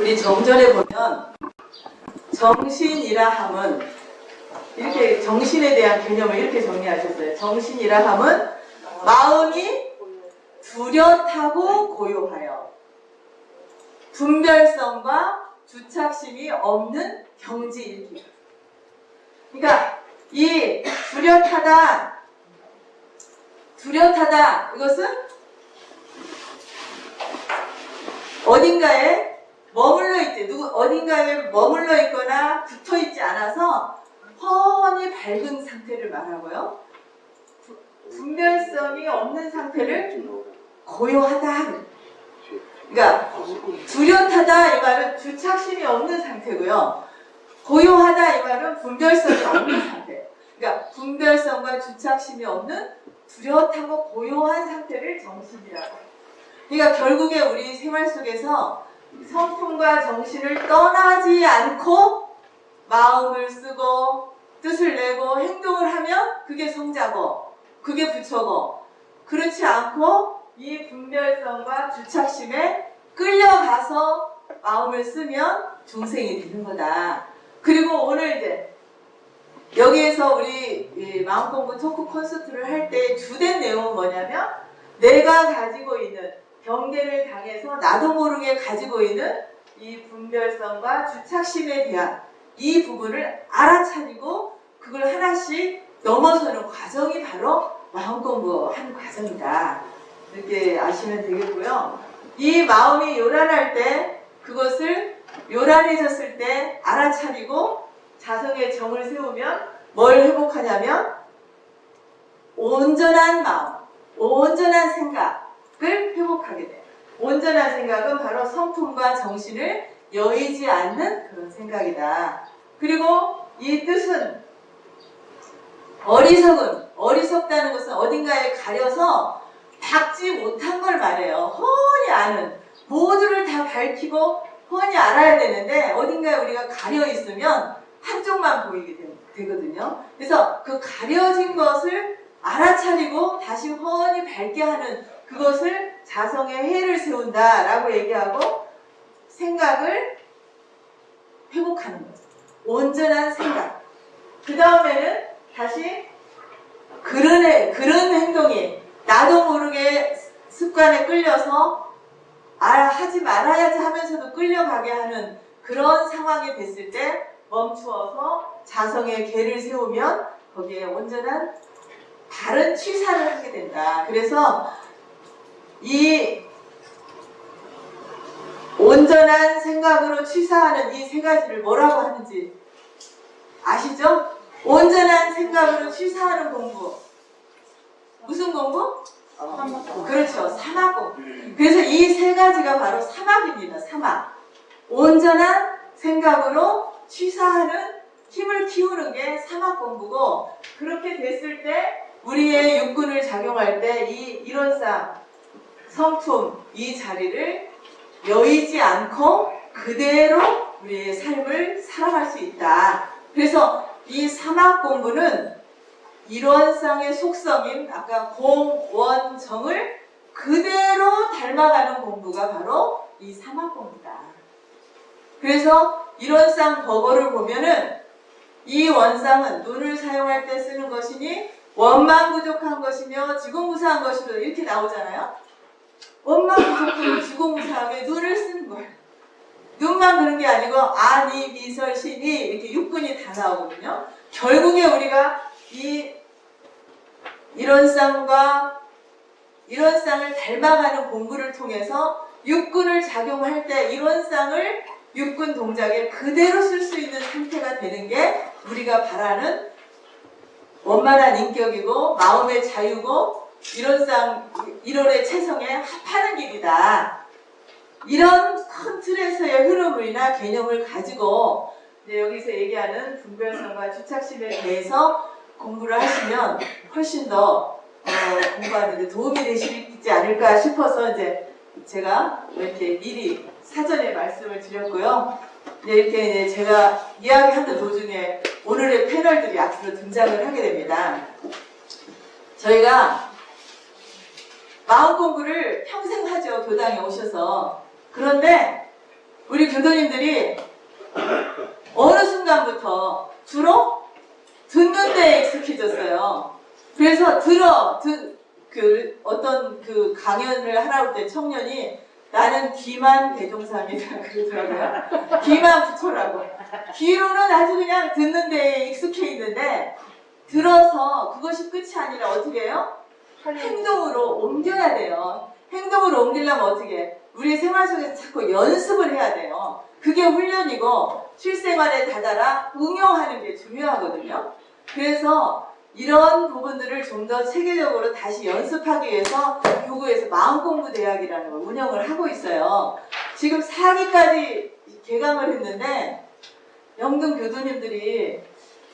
우리 정전에 보면 정신이라 함은 이렇게 정신에 대한 개념을 이렇게 정리하셨어요. 정신이라 함은 마음이 뚜렷하고 고요하여 분별성과 주착심이 없는 경지일기. 그러니까 이 뚜렷하다 이것은 어딘가에 머물러 있지, 어딘가에 머물러 있거나 붙어 있지 않아서 훤히 밝은 상태를 말하고요. 분별성이 없는 상태를 고요하다. 그러니까 뚜렷하다 이 말은 주착심이 없는 상태고요. 고요하다 이 말은 분별성이 없는 상태. 그러니까 분별성과 주착심이 없는 뚜렷하고 고요한 상태를 정신이라고 해요. 그러니까 결국에 우리 생활 속에서 성품과 정신을 떠나지 않고 마음을 쓰고 뜻을 내고 행동을 하면 그게 성자고 그게 부처고, 그렇지 않고 이 분별성과 주착심에 끌려가서 마음을 쓰면 중생이 되는 거다. 그리고 오늘 이제 여기에서 우리 마음공부 토크 콘서트를 할 때 주된 내용은 뭐냐면, 내가 가지고 있는 경계를 당해서 나도 모르게 가지고 있는 이 분별성과 주착심에 대한 이 부분을 알아차리고 그걸 하나씩 넘어서는 과정이 바로 마음공부하는 과정이다. 이렇게 아시면 되겠고요. 이 마음이 요란할 때, 그것을 요란해졌을 때 알아차리고 자성의 정을 세우면 뭘 회복하냐면 온전한 마음, 온전한 생각을 회복하게 돼요. 온전한 생각은 바로 성품과 정신을 여의지 않는 그런 생각이다. 그리고 이 뜻은 어리석다는 것은 어딘가에 가려서 닦지 못한 걸 말해요. 훤히 아는, 모두를 다 밝히고 훤히 알아야 되는데 어딘가에 우리가 가려 있으면 한쪽만 보이게 되거든요. 그래서 그 가려진 것을 알아차리고 다시 훤히 밝게 하는 그것을 자성의 해를 세운다라고 얘기하고, 생각을 회복하는 거죠. 온전한 생각. 그 다음에는 다시 그런 행동이 나도 모르게 습관에 끌려서 하지 말아야지 하면서도 끌려가게 하는 그런 상황이 됐을 때 멈추어서 자성의 계를 세우면 거기에 온전한 바른 취사를 하게 된다. 그래서 이 온전한 생각으로 취사하는 이 세 가지를 뭐라고 하는지 아시죠? 온전한 생각으로 취사하는 공부. 무슨 공부? 그렇죠. 사막공부. 그래서 이 세 가지가 바로 사막입니다. 사막. 온전한 생각으로 취사하는 힘을 키우는 게 사막공부고, 그렇게 됐을 때 우리의 육군을 작용할 때 이 일원상, 성품, 이 자리를 여의지 않고 그대로 우리의 삶을 살아갈 수 있다. 그래서 이 사막공부는 일원상의 속성인 아까 공원정을 그대로 닮아가는 공부가 바로 이 사막공부다. 그래서 일원상 법어를 보면은 이 원상은 눈을 사용할 때 쓰는 것이니 원만 부족한 것이며 지공무사한 것이로 이렇게 나오잖아요. 원만 부족하고 지공무사하게 눈을 쓰는 거예요. 눈만 그런 게 아니고 아니, 미설, 신이 이렇게 육군이 다 나오거든요. 결국에 우리가 이 일원상을 닮아가는 공부를 통해서 육군을 작용할 때 일원상을 육군 동작에 그대로 쓸 수 있는 상태가 되는 게 우리가 바라는 원만한 인격이고 마음의 자유고 일원의 체성에 합하는 길이다. 이런 큰 틀에서의 흐름이나 개념을 가지고 이제 여기서 얘기하는 분별성과 주착심에 대해서 공부를 하시면 훨씬 더 공부하는 데 도움이 되시지 않을까 싶어서 이제 제가 이렇게 미리 사전에 말씀을 드렸고요. 이렇게 제가 이야기하는 도중에 오늘의 패널들이 앞으로 등장을 하게 됩니다. 저희가 마음 공부를 평생 하죠. 교당에 오셔서. 그런데 우리 교도님들이 어느 순간부터 주로 듣는 데에 익숙해졌어요. 그래서 어떤 그 강연을 하라고 할 때 청년이 나는 귀만 대종사입니다. 그러더라고요. 귀만 붙여라고. 귀로는 아주 그냥 듣는 데에 익숙해 있는데 들어서 그것이 끝이 아니라 어떻게 해요? 행동으로 옮겨야 돼요. 행동으로 옮기려면 어떻게 해? 우리 생활 속에서 자꾸 연습을 해야 돼요. 그게 훈련이고 실생활에 다다라 응용하는 게 중요하거든요. 그래서 이런 부분들을 좀 더 체계적으로 다시 연습하기 위해서 교구에서 마음공부대학이라는 걸 운영을 하고 있어요. 지금 4기까지 개강을 했는데 영등 교도님들이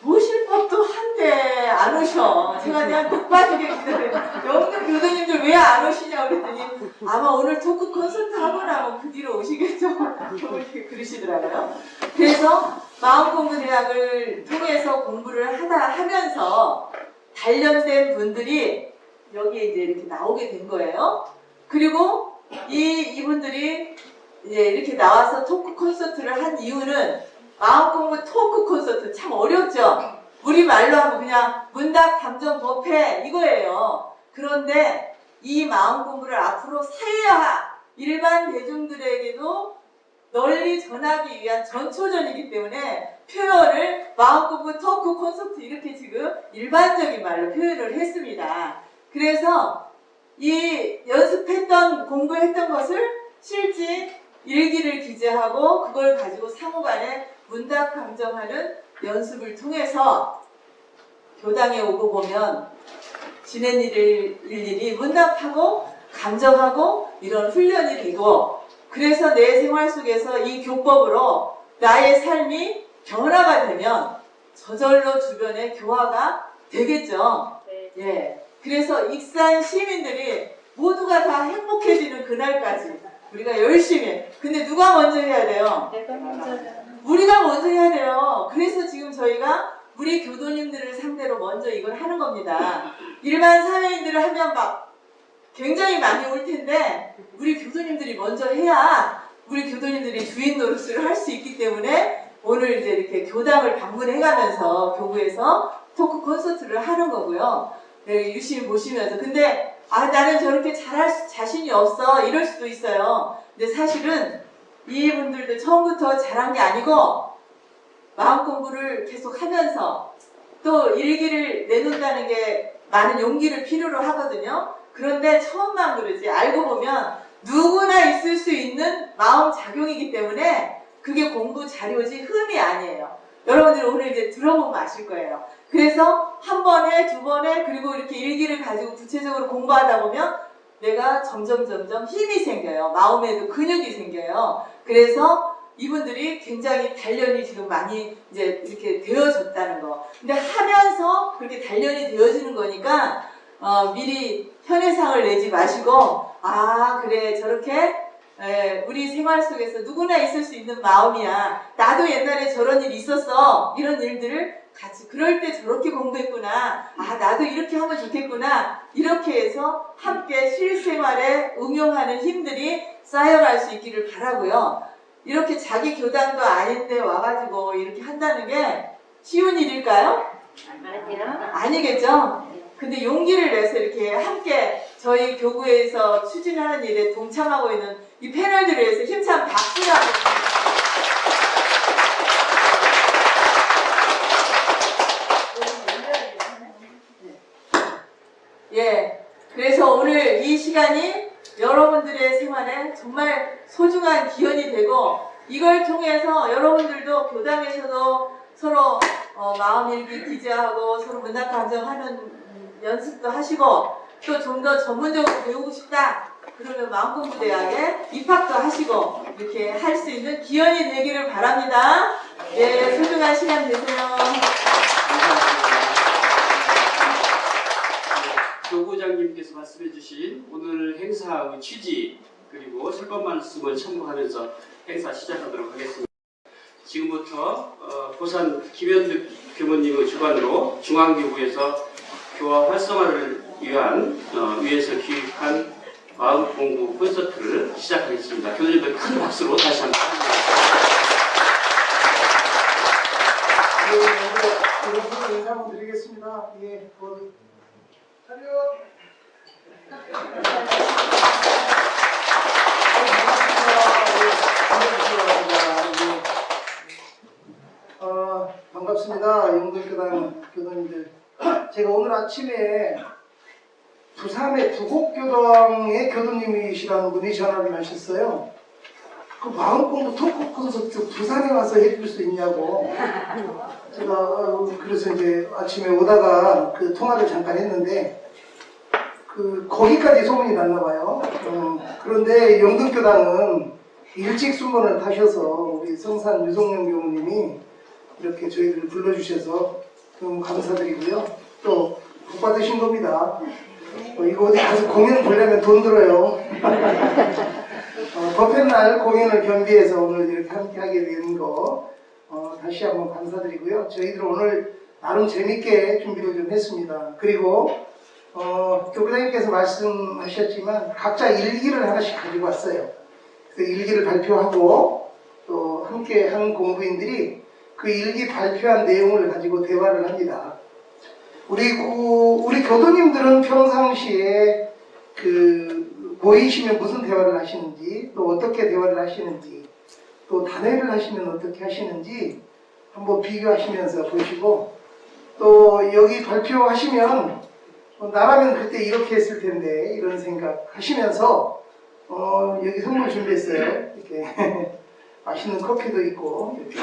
모실 법도 한데 안 오셔. 제가 그냥 못 빠지게 기다려요. 영등 교도님들 왜 안 오시냐고 그랬더니 아마 오늘 토크 콘서트 하고 나면 그 뒤로 오시겠죠. 이렇게 그러시더라고요. 그래서 마음공부대학을 통해서 공부를 하면서 단련된 분들이 여기에 이제 이렇게 나오게 된 거예요. 그리고 이분들이 이제 이렇게 나와서 토크 콘서트를 한 이유는 마음공부 토크 콘서트 참 어렵죠? 우리말로 하면 그냥 문답 감정 법회 이거예요. 그런데 이 마음공부를 앞으로 사회화 일반 대중들에게도 널리 전하기 위한 전초전이기 때문에 표현을 마음공부 토크 콘서트 이렇게 지금 일반적인 말로 표현을 했습니다. 그래서 이 연습했던 공부했던 것을 실제 일기를 기재하고 그걸 가지고 상호간에 문답 감정하는 연습을 통해서 교당에 오고 보면 지낸 일일이 문답하고 감정하고 이런 훈련이 되고 그래서 내 생활 속에서 이 교법으로 나의 삶이 변화가 되면 저절로 주변에 교화가 되겠죠. 예. 그래서 익산 시민들이 모두가 다 행복해지는 그날까지 우리가 열심히 해. 근데 누가 먼저 해야 돼요? 우리가 먼저 해야 돼요. 그래서 지금 저희가 우리 교도님들을 상대로 먼저 이걸 하는 겁니다. 일반 사회인들을 하면 막 굉장히 많이 올 텐데 우리 교도님들이 먼저 해야 우리 교도님들이 주인 노릇을 할 수 있기 때문에 오늘 이제 이렇게 교당을 방문해가면서 교구에서 토크 콘서트를 하는 거고요. 네, 유심히 보시면서 근데 나는 저렇게 잘할 자신이 없어 이럴 수도 있어요. 근데 사실은 이분들도 처음부터 잘한 게 아니고 마음 공부를 계속 하면서 또 일기를 내놓는다는 게 많은 용기를 필요로 하거든요. 그런데 처음만 그러지 알고 보면 누구나 있을 수 있는 마음 작용이기 때문에 그게 공부 자료지 흠이 아니에요. 여러분들이 오늘 이제 들어보면 아실 거예요. 그래서 한 번에 두 번에 그리고 이렇게 일기를 가지고 구체적으로 공부하다 보면 내가 점점 힘이 생겨요. 마음에도 근육이 생겨요. 그래서 이분들이 굉장히 단련이 지금 많이 이제 이렇게 되어졌다는 거. 근데 하면서 그렇게 단련이 되어지는 거니까 미리 현해상을 내지 마시고 그래 저렇게 우리 생활 속에서 누구나 있을 수 있는 마음이야. 나도 옛날에 저런 일이 있었어. 이런 일들을 같이 그럴 때 저렇게 공부했구나. 나도 이렇게 하면 좋겠구나. 이렇게 해서 함께 실생활에 응용하는 힘들이 쌓여갈 수 있기를 바라고요. 이렇게 자기 교당도 아닌데 와가지고 이렇게 한다는 게 쉬운 일일까요? 아니요. 아니겠죠? 근데 용기를 내서 이렇게 함께 저희 교구에서 추진하는 일에 동참하고 있는 이 패널들을 위해서 힘찬 박수를 하겠습니다. 예, 그래서 오늘 이 시간이 여러분들의 생활에 정말 소중한 기원이 되고 이걸 통해서 여러분들도 교당에서도 서로 마음일기 기재하고 서로 문답 감정하는 연습도 하시고 또 좀 더 전문적으로 배우고 싶다 그러면 마음공부대학에 입학도 하시고 이렇게 할 수 있는 기원이 되기를 바랍니다. 예, 소중한 시간 되세요. 교구장님께서 말씀해 주신 오늘 행사의 취지 그리고 설법 말씀을 참고하면서 행사 시작하도록 하겠습니다. 지금부터 부산 김현득 교모님의 주관으로 중앙교구에서 교화 활성화를 위해서 기획한 마음 공부 콘서트를 시작하겠습니다. 교수님들 큰 박수로 다시 한번 여러분 인사 한번 드리겠습니다. 예, 차렷. 반갑습니다. 영동교당 교도님들. 제가 오늘 아침에 부산의 부곡교당의 교도님이시라는 분이 전화를 하셨어요. 그 마음공부 토크 콘서트 부산에 와서 해줄 수 있냐고. 제가 그래서 이제 아침에 오다가 그 통화를 잠깐 했는데 거기까지 소문이 났나 봐요. 그런데 영등교당은 일찍 순번을 타셔서 우리 성산 유성령 교무님이 이렇게 저희들을 불러주셔서 너무 감사드리고요. 또 복 받으신 겁니다. 이거 어디 가서 공연 보려면 돈 들어요. 법회날 공연을 겸비해서 오늘 이렇게 함께 하게 된 거 다시 한번 감사드리고요. 저희들 오늘 나름 재밌게 준비를 좀 했습니다. 그리고 교부장님께서 말씀하셨지만 각자 일기를 하나씩 가지고 왔어요. 그 일기를 발표하고 또 함께 한 공부인들이 그 일기 발표한 내용을 가지고 대화를 합니다. 우리 교도님들은 평상시에 모이시면 무슨 대화를 하시는지, 또 어떻게 대화를 하시는지, 또 단회를 하시면 어떻게 하시는지 한번 비교하시면서 보시고, 또 여기 발표하시면 나라면 그때 이렇게 했을 텐데 이런 생각 하시면서 여기 선물 준비했어요. 이렇게 맛있는 커피도 있고 이렇게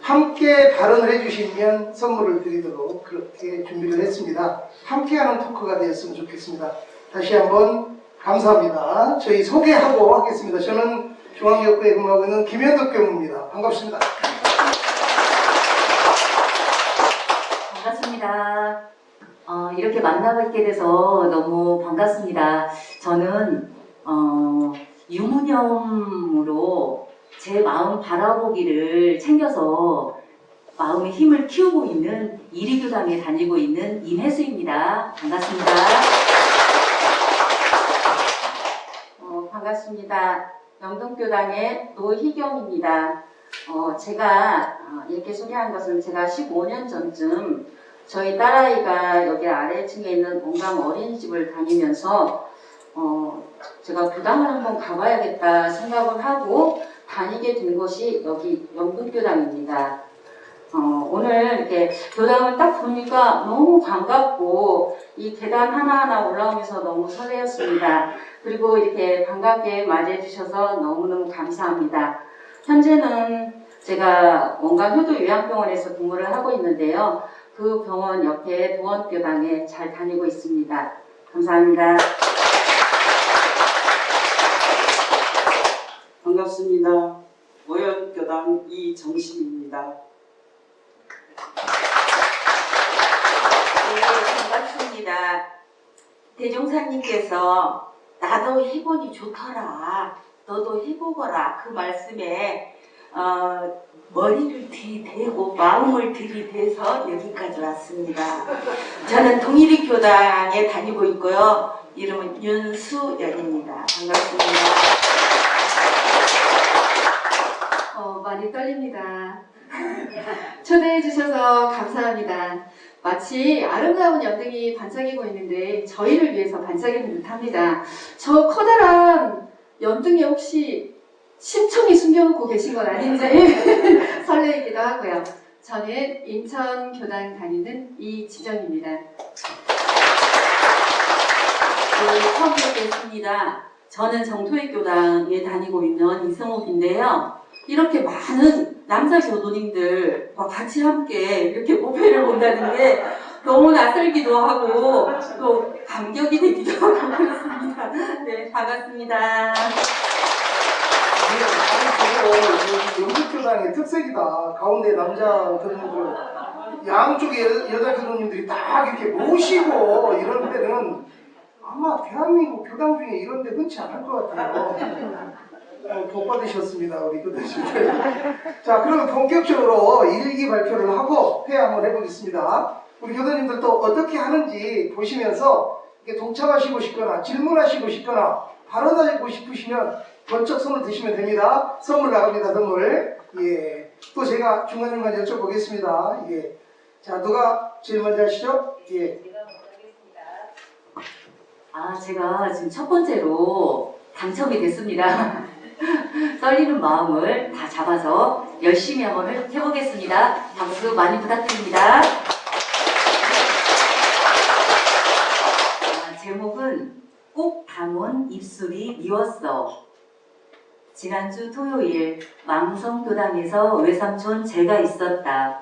함께 발언을 해주시면 선물을 드리도록 그렇게 준비를 했습니다. 함께하는 토크가 되었으면 좋겠습니다. 다시 한번 감사합니다. 저희 소개하고 하겠습니다. 저는 중앙교구에 근무하고 있는 김현덕 교무입니다. 반갑습니다. 반갑습니다. 이렇게 만나뵙게 돼서 너무 반갑습니다. 저는 유무념으로 제 마음 바라보기를 챙겨서 마음의 힘을 키우고 있는 이리교당에 다니고 있는 임혜수입니다. 반갑습니다. 반갑습니다. 영동교당의 노희경입니다. 제가 이렇게 소개한 것은 제가 15년 전쯤 저희 딸아이가 여기 아래층에 있는 온강 어린이집을 다니면서 제가 교당을 한번 가봐야겠다 생각을 하고 다니게 된 것이 여기 영동교당입니다. 오늘 이렇게 교당을 딱 보니까 너무 반갑고 이 계단 하나하나 올라오면서 너무 설레었습니다. 그리고 이렇게 반갑게 맞이해 주셔서 너무너무 감사합니다. 현재는 제가 원광 효도 요양병원에서 근무를 하고 있는데요. 그 병원 옆에 도원교당에 잘 다니고 있습니다. 감사합니다. 반갑습니다. 오연교당 이정신입니다. 네, 반갑습니다. 대종사님께서 나도 해보니 좋더라, 너도 해보거라 그 말씀에 머리를 들이대고 마음을 들이대서 여기까지 왔습니다. 저는 동일이 교당에 다니고 있고요. 이름은 윤수연입니다. 반갑습니다. 많이 떨립니다. 초대해 주셔서 감사합니다. 마치 아름다운 연등이 반짝이고 있는데 저희를 위해서 반짝이는 듯합니다. 저 커다란 연등에 혹시 심청이 숨겨놓고 계신 건 아닌지 설레이기도 하고요. 저는 인천교당 다니는 이지정입니다. 처음 뵙겠습니다. 저는 정토익교당에 다니고 있는 이성옥인데요. 이렇게 많은 남자 교도님들과 같이 함께 이렇게 모패를 본다는 게 너무 낯설기도 하고 또 감격이 되기도 하고 그렇습니다. 네, 반갑습니다. 영등교당의 특색이다. 가운데 남자 교도님들, 양쪽에 여자 교도님들이 딱 이렇게 모시고 이런 데는 아마 대한민국 교당 중에 이런 데 흔치 않을 것 같아요. 복 받으셨습니다, 우리 교도님들. 자, 그러면 본격적으로 일기 발표를 하고 회의 한번 해보겠습니다. 우리 교도님들 또 어떻게 하는지 보시면서 이렇게 동참하시고 싶거나 질문하시고 싶거나 발언하고 싶으시면 번쩍 손을 드시면 됩니다. 선물 나갑니다. 선물. 예. 또 제가 중간중간 여쭤보겠습니다. 예. 자, 누가 제일 먼저 하시죠? 예. 제가 지금 첫 번째로 당첨이 됐습니다. 떨리는 마음을 다 잡아서 열심히 한번 해보겠습니다. 박수 많이 부탁드립니다. 제목은 꼭 담은 입술이 미웠어. 지난주 토요일 망성교당에서 외삼촌 제가 있었다.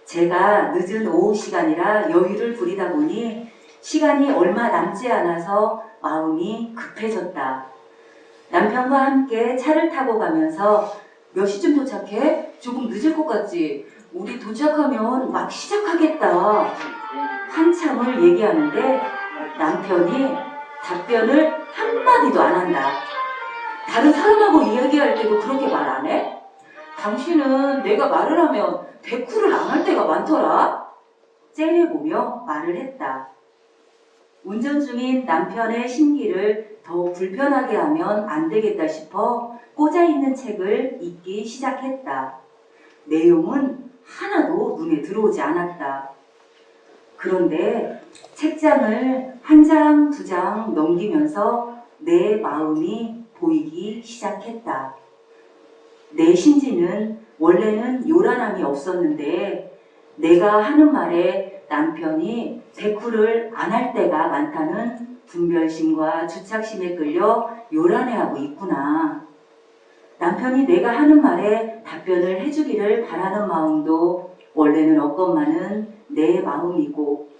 제가 늦은 오후 시간이라 여유를 부리다 보니 시간이 얼마 남지 않아서 마음이 급해졌다. 남편과 함께 차를 타고 가면서 몇 시쯤 도착해? 조금 늦을 것 같지? 우리 도착하면 막 시작하겠다. 한참을 얘기하는데 남편이 답변을 한마디도 안 한다. 다른 사람하고 이야기할 때도 그렇게 말 안 해? 당신은 내가 말을 하면 대꾸를 안 할 때가 많더라. 째려보며 말을 했다. 운전 중인 남편의 심기를 더 불편하게 하면 안 되겠다 싶어 꽂아있는 책을 읽기 시작했다. 내용은 하나도 눈에 들어오지 않았다. 그런데 책장을 한 장, 두 장 넘기면서 내 마음이 보이기 시작했다. 내 심지는 원래는 요란함이 없었는데 내가 하는 말에 남편이 대꾸를 안 할 때가 많다는 분별심과 주착심에 끌려 요란해하고 있구나. 남편이 내가 하는 말에 답변을 해주기를 바라는 마음도 원래는 없건만은 내 마음이고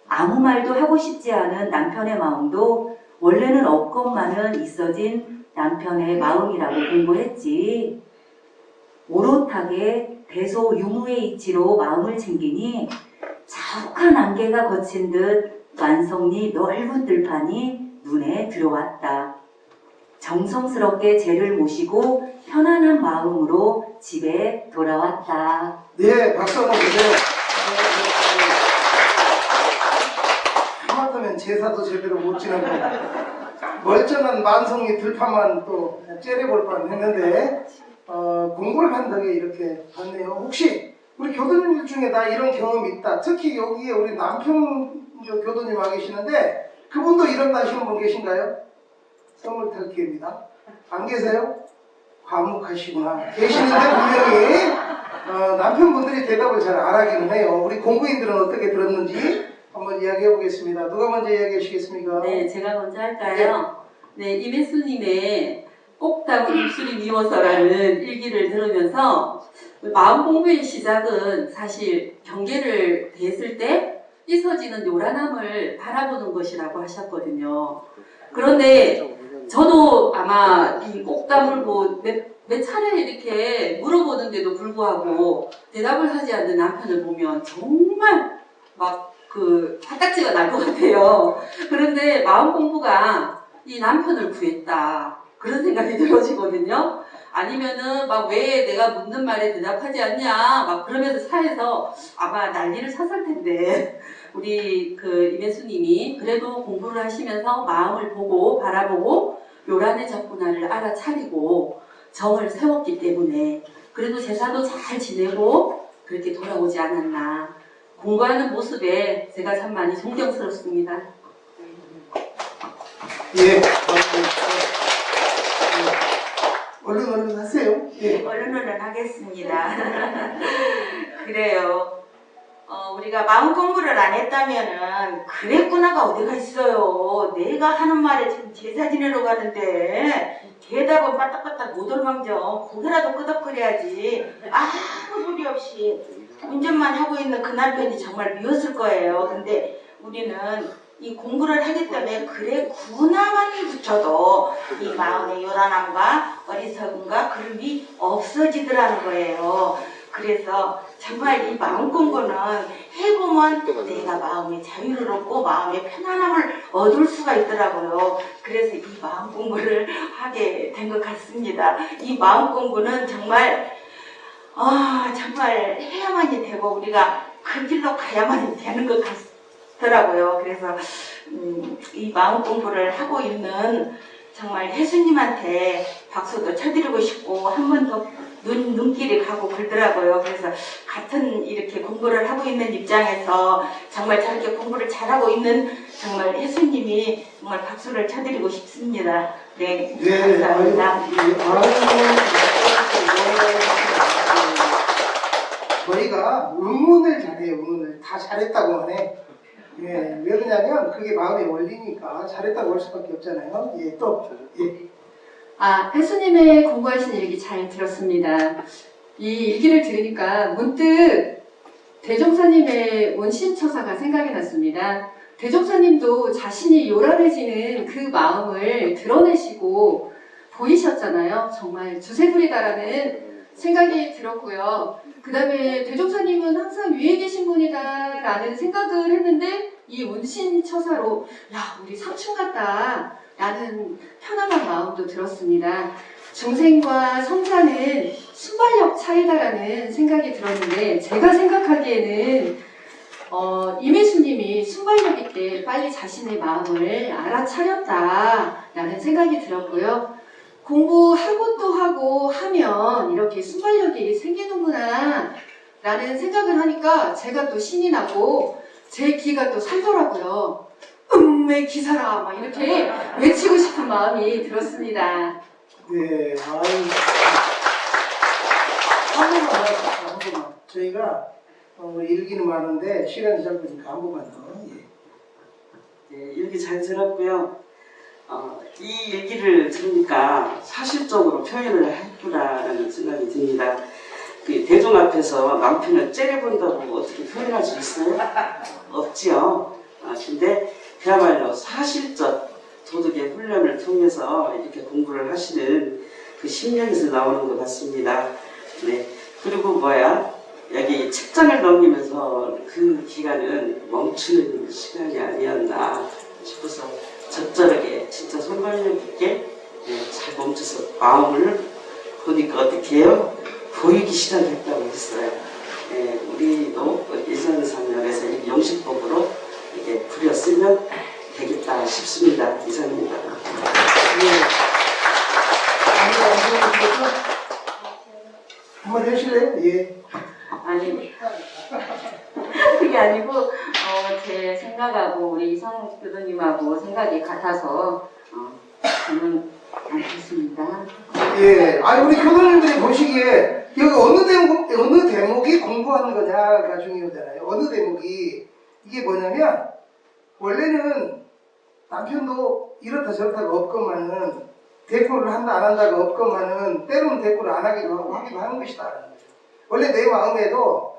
아무 말도 하고 싶지 않은 남편의 마음도 원래는 없건만은 있어진 남편의 마음이라고 공부했지. 오롯하게 대소유무의 이치로 마음을 챙기니 자욱한 안개가 거친 듯 완성리 넓은 들판이 눈에 들어왔다. 정성스럽게 쟤를 모시고 편안한 마음으로 집에 돌아왔다. 네, 박수 한번 주세요. 하마터면 제사도 제대로 못 지내고 멀쩡한 만성리 들판만 또 째려볼 뻔했는데 공부를 한 덕에 이렇게 봤네요. 혹시 우리 교도님들 중에 나 이런 경험이 있다. 특히 여기에 우리 남편 교도님 와 계시는데 그분도 이런 나시는 분 계신가요? 선물 탈 기회입니다. 안 계세요? 과묵하시구나. 계시는데 분명히 남편분들이 대답을 잘 안 하기는 해요. 우리 공부인들은 어떻게 들었는지 한번 이야기해 보겠습니다. 누가 먼저 이야기하시겠습니까? 네, 제가 먼저 할까요? 네, 이매수님의 꼭 담은 입술이 미워서라는 일기를 들으면서 마음 공부의 시작은 사실 경계를 댔을 때 씻어지는 요란함을 바라보는 것이라고 하셨거든요. 그런데 저도 아마 이 꼭담을 몇 차례 이렇게 물어보는데도 불구하고 대답을 하지 않는 남편을 보면 정말 막 화딱지가 날 것 같아요. 그런데 마음 공부가 이 남편을 구했다. 그런 생각이 들어지거든요. 아니면은 막 왜 내가 묻는 말에 대답하지 않냐 막 그러면서 차에서 아마 난리를 쳤을 텐데 우리 이매수님이 그래도 공부를 하시면서 마음을 보고 바라보고 요란해졌구나를 알아차리고 정을 세웠기 때문에 그래도 제사도 잘 지내고 그렇게 돌아오지 않았나. 공부하는 모습에 제가 참 많이 존경스럽습니다. 예. 얼른 하세요. 예. 얼른 하겠습니다. 그래요. 우리가 마음 공부를 안 했다면은 그랬구나가 어디가 있어요. 내가 하는 말에 지금 제사 지내러 가는데 대답은 빠딱빠딱 못 얼망정 고개라도 끄덕거려야지 아무 소리 없이 운전만 하고 있는 그 남편이 정말 미웠을 거예요. 근데 우리는 이 공부를 하기 때문에 그랬구나만 붙여도 이 마음의 요란함과 어리석음과 그름이 없어지더라는 거예요. 그래서 정말 이 마음 공부는 해보면 내가 마음의 자유를 얻고 마음의 편안함을 얻을 수가 있더라고요. 그래서 이 마음 공부를 하게 된 것 같습니다. 이 마음 공부는 정말 정말 해야만이 되고 우리가 그 길로 가야만이 되는 것 같더라고요. 그래서 이 마음 공부를 하고 있는 정말 혜수님한테 박수도 쳐드리고 싶고 한 번 더 눈길이 가고 그러더라고요. 그래서 같은 이렇게 공부를 하고 있는 입장에서 정말 저렇게 공부를 잘하고 있는 정말 혜수님이 정말 박수를 쳐드리고 싶습니다. 네, 감사합니다. 저희가 응원을 잘해요. 응원을 다 잘했다고 하네. 예, 왜 그러냐면 그게 마음의 원리니까 잘했다고 할 수밖에 없잖아요. 예, 또 예. 혜수님의 공부하신 일기 잘 들었습니다. 이 일기를 들으니까 문득 대종사님의 원심처사가 생각이 났습니다. 대종사님도 자신이 요란해지는 그 마음을 드러내시고 보이셨잖아요. 정말 주세불이다라는 생각이 들었고요. 그 다음에 대종사님은 항상 위에 계신 분이다라는 생각을 했는데 이 원심처사로 야, 우리 삼촌 같다 라는 편안한 마음도 들었습니다. 중생과 성자는 순발력 차이다라는 생각이 들었는데 제가 생각하기에는 임혜수님이 순발력 있게 빨리 자신의 마음을 알아차렸다라는 생각이 들었고요. 공부하고 또 하고 하면 이렇게 순발력이 생기는구나 라는 생각을 하니까 제가 또 신이 나고 제 기가 또 살더라고요. 왜 기사라 막 이렇게 외치고 싶은 마음이 들었습니다. 네, 한 번만. 저희가 일기는 많은데 시간이 짧으니까 한 번만 더. 예. 네, 일기 잘 들었고요. 이 일기를 들으니까 사실적으로 표현을 했구나라는 생각이 듭니다. 그 대중 앞에서 남편을 째려본다고 어떻게 표현할 수 있어요? 없지요. 근데 그야말로 사실적 도덕의 훈련을 통해서 이렇게 공부를 하시는 그 심령에서 나오는 것 같습니다. 네. 그리고 여기 책장을 넘기면서 그 기간은 멈추는 시간이 아니었나 싶어서 적절하게 진짜 손발력 있게 잘 멈춰서 마음을 보니까 어떻게 해요? 보이기 시작했다고 했어요. 우리도 일산산면에서 이 영식법으로 이렇게 부렸으면 되겠다 싶습니다. 이상입니다. 한번 하실래요? 예. 아니, 그게 아니고, 제 생각하고 우리 이성욱 교수님하고 생각이 같아서, 저는 않겠습니다. 예. 우리 교수님들이 보시기에 여기 어느 대목이 공부하는 거냐가 중요하잖아요. 어느 대목이. 이게 뭐냐면, 원래는 남편도 이렇다 저렇다가 없건만은, 대꾸를 한다 안 한다가 없건만은, 때로는 대꾸를 안 하기도 하고 하기도 하는 것이다. 원래 내 마음에도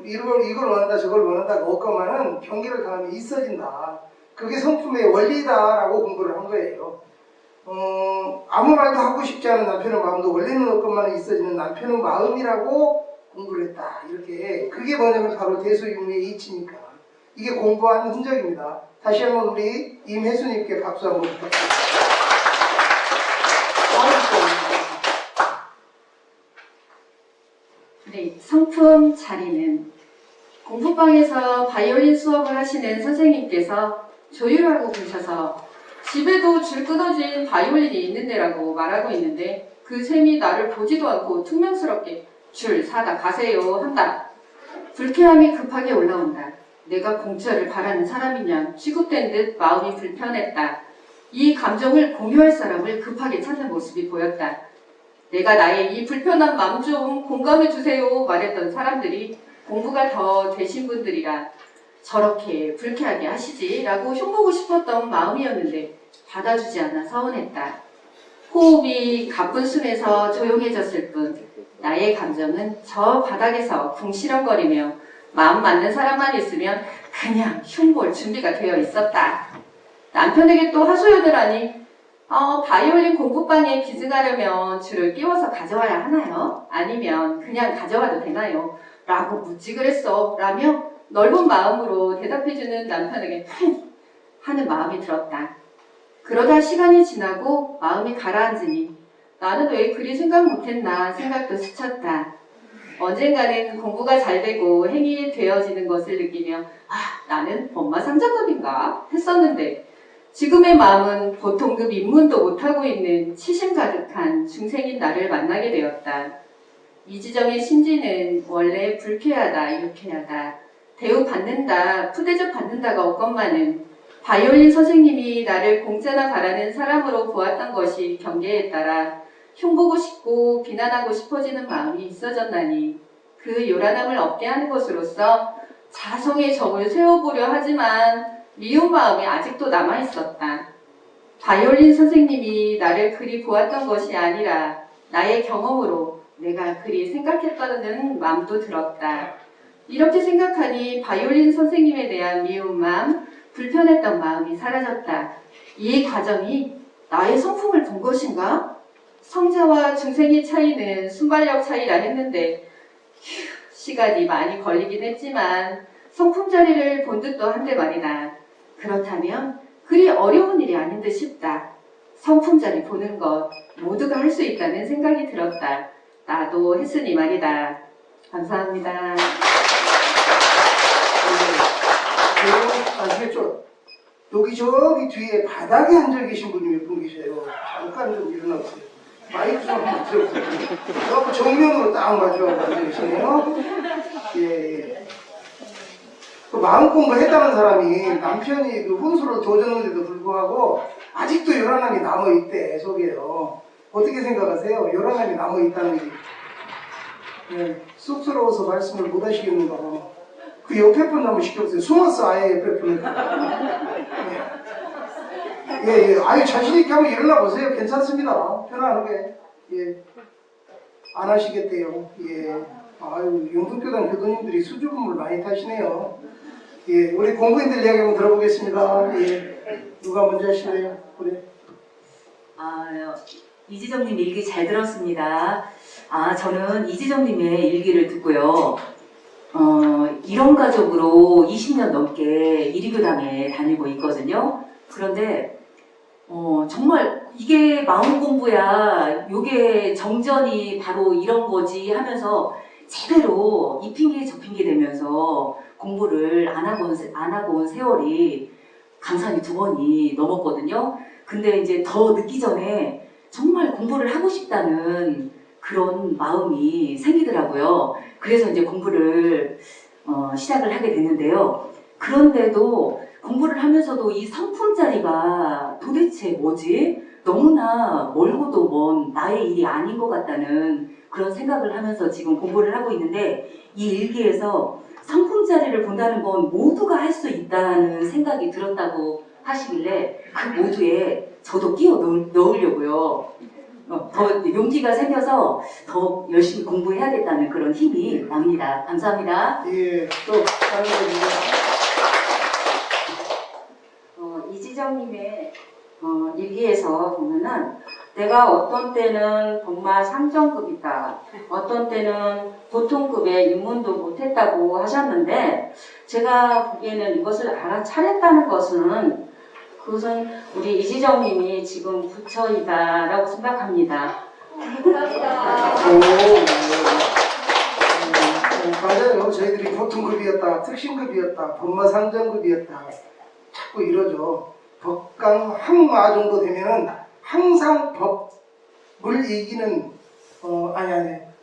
이걸 원한다 저걸 원한다가 없건만은 경계를 당하면 있어진다. 그게 성품의 원리다라고 공부를 한 거예요. 아무 말도 하고 싶지 않은 남편의 마음도 원래는 없건만은 있어지는 남편의 마음이라고 공부를 했다. 이렇게. 그게 뭐냐면 바로 대소육미의 이치니까. 이게 공부한 흔적입니다. 다시 한번 우리 임혜수님께 박수 한번 부탁드립니다. 네, 성품 자리는 공부방에서 바이올린 수업을 하시는 선생님께서 조율하고 계셔서 집에도 줄 끊어진 바이올린이 있는 데라고 말하고 있는데 그 셈이 나를 보지도 않고 퉁명스럽게 줄 사다 가세요 한다. 불쾌함이 급하게 올라온다. 내가 공짜를 바라는 사람이냐 취급된 듯 마음이 불편했다. 이 감정을 공유할 사람을 급하게 찾는 모습이 보였다. 내가 나의 이 불편한 마음 좀 공감해 주세요 말했던 사람들이 공부가 더 되신 분들이라 저렇게 불쾌하게 하시지 라고 흉보고 싶었던 마음이었는데 받아주지 않아 서운했다. 호흡이 가쁜 숨에서 조용해졌을 뿐 나의 감정은 저 바닥에서 궁시렁거리며 마음 맞는 사람만 있으면 그냥 흉볼 준비가 되어 있었다. 남편에게 또 하소연을 하니 바이올린 공부방에 기증하려면 줄을 끼워서 가져와야 하나요? 아니면 그냥 가져와도 되나요? 라고 묻지 그랬어. 라며 넓은 마음으로 대답해주는 남편에게 하는 마음이 들었다. 그러다 시간이 지나고 마음이 가라앉으니 나는 왜 그리 생각 못했나 생각도 스쳤다. 언젠가는 공부가 잘 되고 행이 되어지는 것을 느끼며 나는 법마 상장급인가 했었는데 지금의 마음은 보통급 입문도 못하고 있는 치심 가득한 중생인 나를 만나게 되었다. 이지정의 심지는 원래 불쾌하다, 유쾌하다, 대우받는다, 푸대접 받는다가 없건만은 바이올린 선생님이 나를 공짜나 바라는 사람으로 보았던 것이 경계에 따라 흉보고 싶고 비난하고 싶어지는 마음이 있어졌나니 그 요란함을 없게 하는 것으로서 자성의 정을 세워보려 하지만 미운 마음이 아직도 남아있었다. 바이올린 선생님이 나를 그리 보았던 것이 아니라 나의 경험으로 내가 그리 생각했다는 마음도 들었다. 이렇게 생각하니 바이올린 선생님에 대한 미운 마음, 불편했던 마음이 사라졌다. 이 과정이 나의 성품을 본 것인가? 성자와 중생의 차이는 순발력 차이라 했는데 시간이 많이 걸리긴 했지만 성품 자리를 본 듯도 한데 말이다. 그렇다면 그리 어려운 일이 아닌 듯 싶다. 성품 자리 보는 것 모두가 할 수 있다는 생각이 들었다. 나도 했으니 말이다. 감사합니다. 아시겠죠? 여기 뒤에 바닥에 앉아 계신 분이 몇 분 계세요. 잠깐 좀 일어나보세요. 마이크 좀 한번 들어보세요. 그 정면으로 딱 마주하고 앉아 계시네요. 예. 그 마음 공부했다는 사람이 남편이 그 혼수를 도전했는데도 불구하고 아직도 요란함이 남아있대, 속에요. 어떻게 생각하세요? 요란함이 남아있다는 게. 예, 쑥스러워서 말씀을 못 하시겠는가 봐. 그 옆에 분 한번 시켜보세요. 숨었어, 아예 옆에 분을. 예. 아유, 자신있게 한번 일어나 보세요. 괜찮습니다. 편안하게. 예. 안 하시겠대요. 예. 아유, 영등교단 교도님들이 수줍음을 많이 타시네요. 예. 우리 공부인들 이야기 한번 들어보겠습니다. 예. 누가 먼저 하실래요? 그래. 이지정님 일기 잘 들었습니다. 저는 이지정님의 일기를 듣고요. 이런 가족으로 20년 넘게 이리교당에 다니고 있거든요. 그런데 정말 이게 마음 공부야, 요게 정전이 바로 이런 거지 하면서 제대로 이 핑계 저 핑계 대면서 공부를 안 하고 온 세월이 강산이 2번이 넘었거든요. 근데 이제 더 늦기 전에 정말 공부를 하고 싶다는 그런 마음이 생기더라고요. 그래서 이제 공부를 시작을 하게 됐는데요. 그런데도 공부를 하면서도 이 성품자리가 도대체 뭐지? 너무나 멀고도 먼 나의 일이 아닌 것 같다는 그런 생각을 하면서 지금 공부를 하고 있는데, 이 일기에서 성품자리를 본다는 건 모두가 할 수 있다는 생각이 들었다고 하시길래 그 모두에 저도 끼워 넣으려고요. 더 용기가 생겨서 더 열심히 공부해야겠다는 그런 힘이 납니다. 감사합니다. 예. 또 다른 분입니다. 이지정님의 일기에서 보면은 내가 어떤 때는 정말 상정급이다, 어떤 때는 보통급에 입문도 못했다고 하셨는데, 제가 보기에는 이것을 알아차렸다는 것은 그것은 우리 이지정님이 지금 부처이다라고 생각합니다. 맞아요. 저희들이 보통급이었다, 특신급이었다, 법마상전급이었다 자꾸 이러죠. 법강 항마 정도 되면은 항상 법을 이기는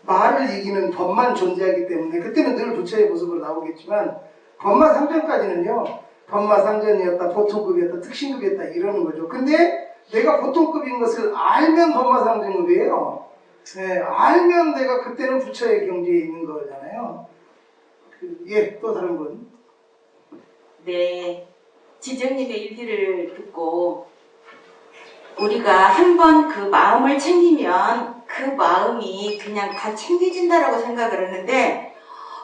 말을 이기는 법만 존재하기 때문에 그때는 늘 부처의 모습으로 나오겠지만, 법마상전까지는요, 법마상전이었다, 보통급이었다, 특신급이었다 이러는 거죠. 근데 내가 보통급인 것을 알면 법마상전급이에요. 네, 알면 내가 그때는 부처의 경지에 있는 거잖아요. 예, 또 다른 분. 네, 지정님의 일기를 듣고 우리가 한번 그 마음을 챙기면 그 마음이 그냥 다 챙겨진다라고 생각을 했는데,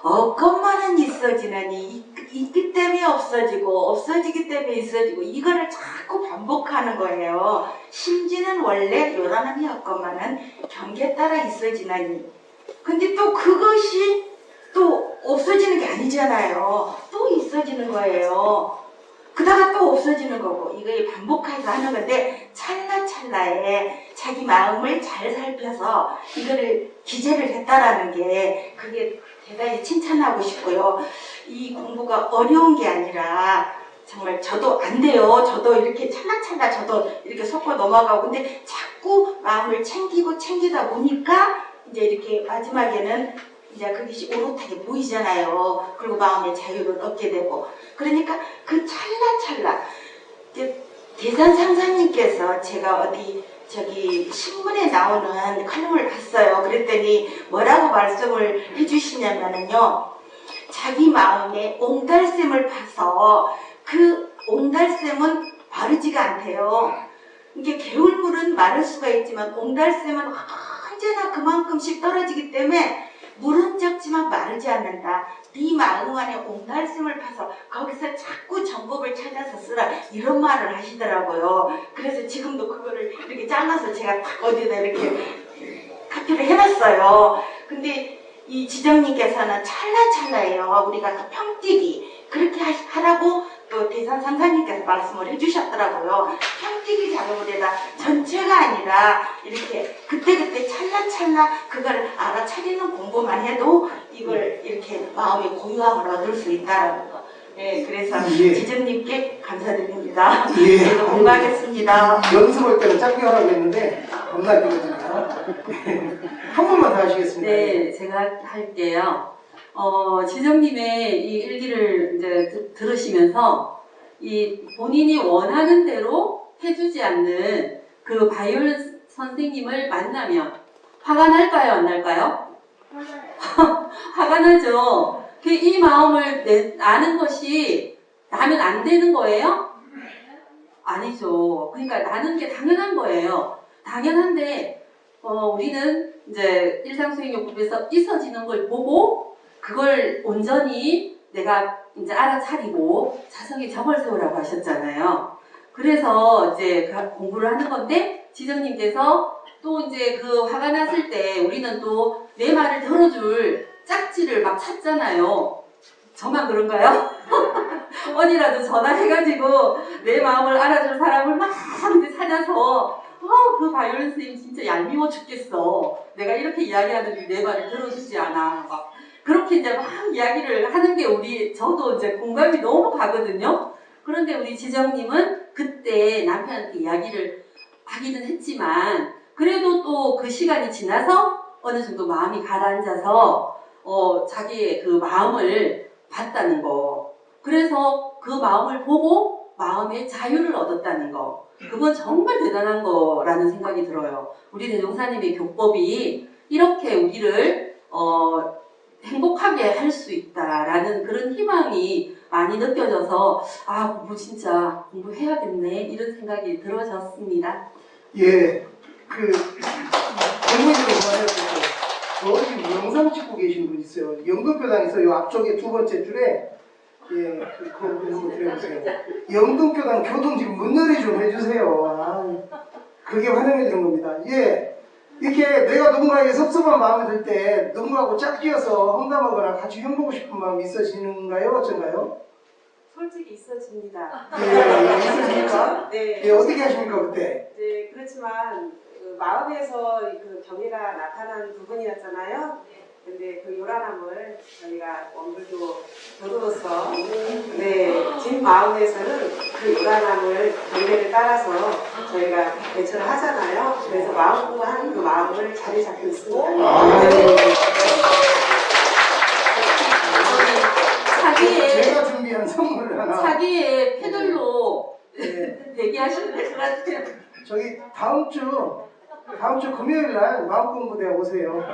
것만은 있어지느니 있기 때문에 없어지고 없어지기 때문에 있어지고 이거를 자꾸 반복하는 거예요. 심지는 원래 요란함이 없건만은 경계에 따라 있어지나니. 근데 또 그것이 또 없어지는 게 아니잖아요. 또 있어지는 거예요. 그다가 또 없어지는 거고 이거에 반복해서 하는 건데 찰나찰나에 자기 마음을 잘 살펴서 이거를 기재를 했다라는 게 그게 대단히 칭찬하고 싶고요. 이 공부가 어려운 게 아니라 정말 저도 안 돼요. 저도 이렇게 찰나찰나 저도 이렇게 섞어 넘어가고 근데 자꾸 마음을 챙기다 보니까 이제 이렇게 마지막에는 이제 그것이 오롯하게 보이잖아요. 그리고 마음의 자유를 얻게 되고 그러니까 그 찰나찰나 대산 상사님께서 제가 어디 저기 신문에 나오는 칼럼을 봤어요. 그랬더니 뭐라고 말씀을 해주시냐면은요. 자기 마음에 옹달샘을 파서 그 옹달샘은 마르지가 않대요. 이게 개울물은 마를 수가 있지만 옹달샘은 언제나 그만큼씩 떨어지기 때문에 물은 적지만 마르지 않는다. 네 마음 안에 옹달샘을 파서 거기서 자꾸 정법을 찾아서 쓰라 이런 말을 하시더라고요. 그래서 지금도 그거를 이렇게 잘라서 제가 딱 어디다 이렇게 카피를 해놨어요. 근데 이 지정님께서는 찰나찰나예요. 우리가 그 평뛰기 그렇게 하라고 또 대산 상사님께서 말씀을 해주셨더라고요. 평뛰기 작업에다 전체가 아니라 이렇게 그때그때 찰나찰나 그걸 알아차리는 공부만 해도 이걸 이렇게 마음의 고유함을 얻을 수 있다라는 거. 네, 그래서 예. 지정님께 감사드립니다. 예. 저도 공부하겠습니다. 연습할 때는 짧게 하라고 했는데 겁나 길어집니다. 한 번만 더 하시겠습니다. 네, 제가 할게요. 지정님의 이 일기를 이제 들으시면서 이 본인이 원하는 대로 해주지 않는 그 바이올린 선생님을 만나면 화가 날까요, 안 날까요? 화가 나죠. 이 마음을 아는 것이 나면 안 되는 거예요? 아니죠. 그러니까 나는 게 당연한 거예요. 당연한데 우리는 이제 일상수행요법에서 있어지는 걸 보고 그걸 온전히 내가 이제 알아차리고 자성에 점을 세우라고 하셨잖아요. 그래서 이제 공부를 하는 건데 지정님께서 또 이제 그 화가 났을 때 우리는 또 내 말을 들어줄 짝지를 막 찾잖아요. 저만 그런가요? 어디라도 전화해가지고 내 마음을 알아줄 사람을 막 이제 찾아서 그 바이올린 선생님 진짜 얄미워 죽겠어. 내가 이렇게 이야기하는데 내 말을 들어주지 않아. 막 그렇게 이제 막 이야기를 하는 게 저도 이제 공감이 너무 가거든요. 그런데 우리 지정님은 그때 남편한테 이야기를 하기는 했지만 그래도 또 그 시간이 지나서 어느 정도 마음이 가라앉아서 자기의 그 마음을 봤다는 거. 그래서 그 마음을 보고 마음의 자유를 얻었다는 거. 그건 정말 대단한 거라는 생각이 들어요. 우리 대종사님의 교법이 이렇게 우리를 행복하게 할 수 있다라는 그런 희망이 많이 느껴져서 공부 진짜 공부해야겠네 이런 생각이 들어졌습니다. 예, 제목이 그만해가지고 저 지금 영상 찍고 계신 분 있어요. 영등교당에서 요 앞쪽에 두 번째 줄에 그거 한번 드려보세요. 영등교당 교동 지금 문놀이 좀 해주세요. 그게 환영해 주는 겁니다. 예, 이렇게 내가 누군가에게 섭섭한 마음이 들 때 누군가하고 짝지어서 험담하거나 같이 흉보고 싶은 마음이 있으시는가요? 어쩐가요? 솔직히 있어집니다. 예, 있으십니까? 네. 예, 어떻게 하십니까 그때? 네, 그렇지만 그 마음에서 그 경계가 나타난 부분이었잖아요. 근데 그 요란함을 저희가 원불교 교도로서 진 마음에서는 그 요란함을 경계를 따라서 저희가 대처를 하잖아요. 그래서 마음 공부하는 그 마음을 자리 잡고 있습니다. 제가 준비한 선물을 하나. 자기의 패널로 대기하시면 될 것 같아요. 저기 다음 주 금요일 날 마음공부대 오세요.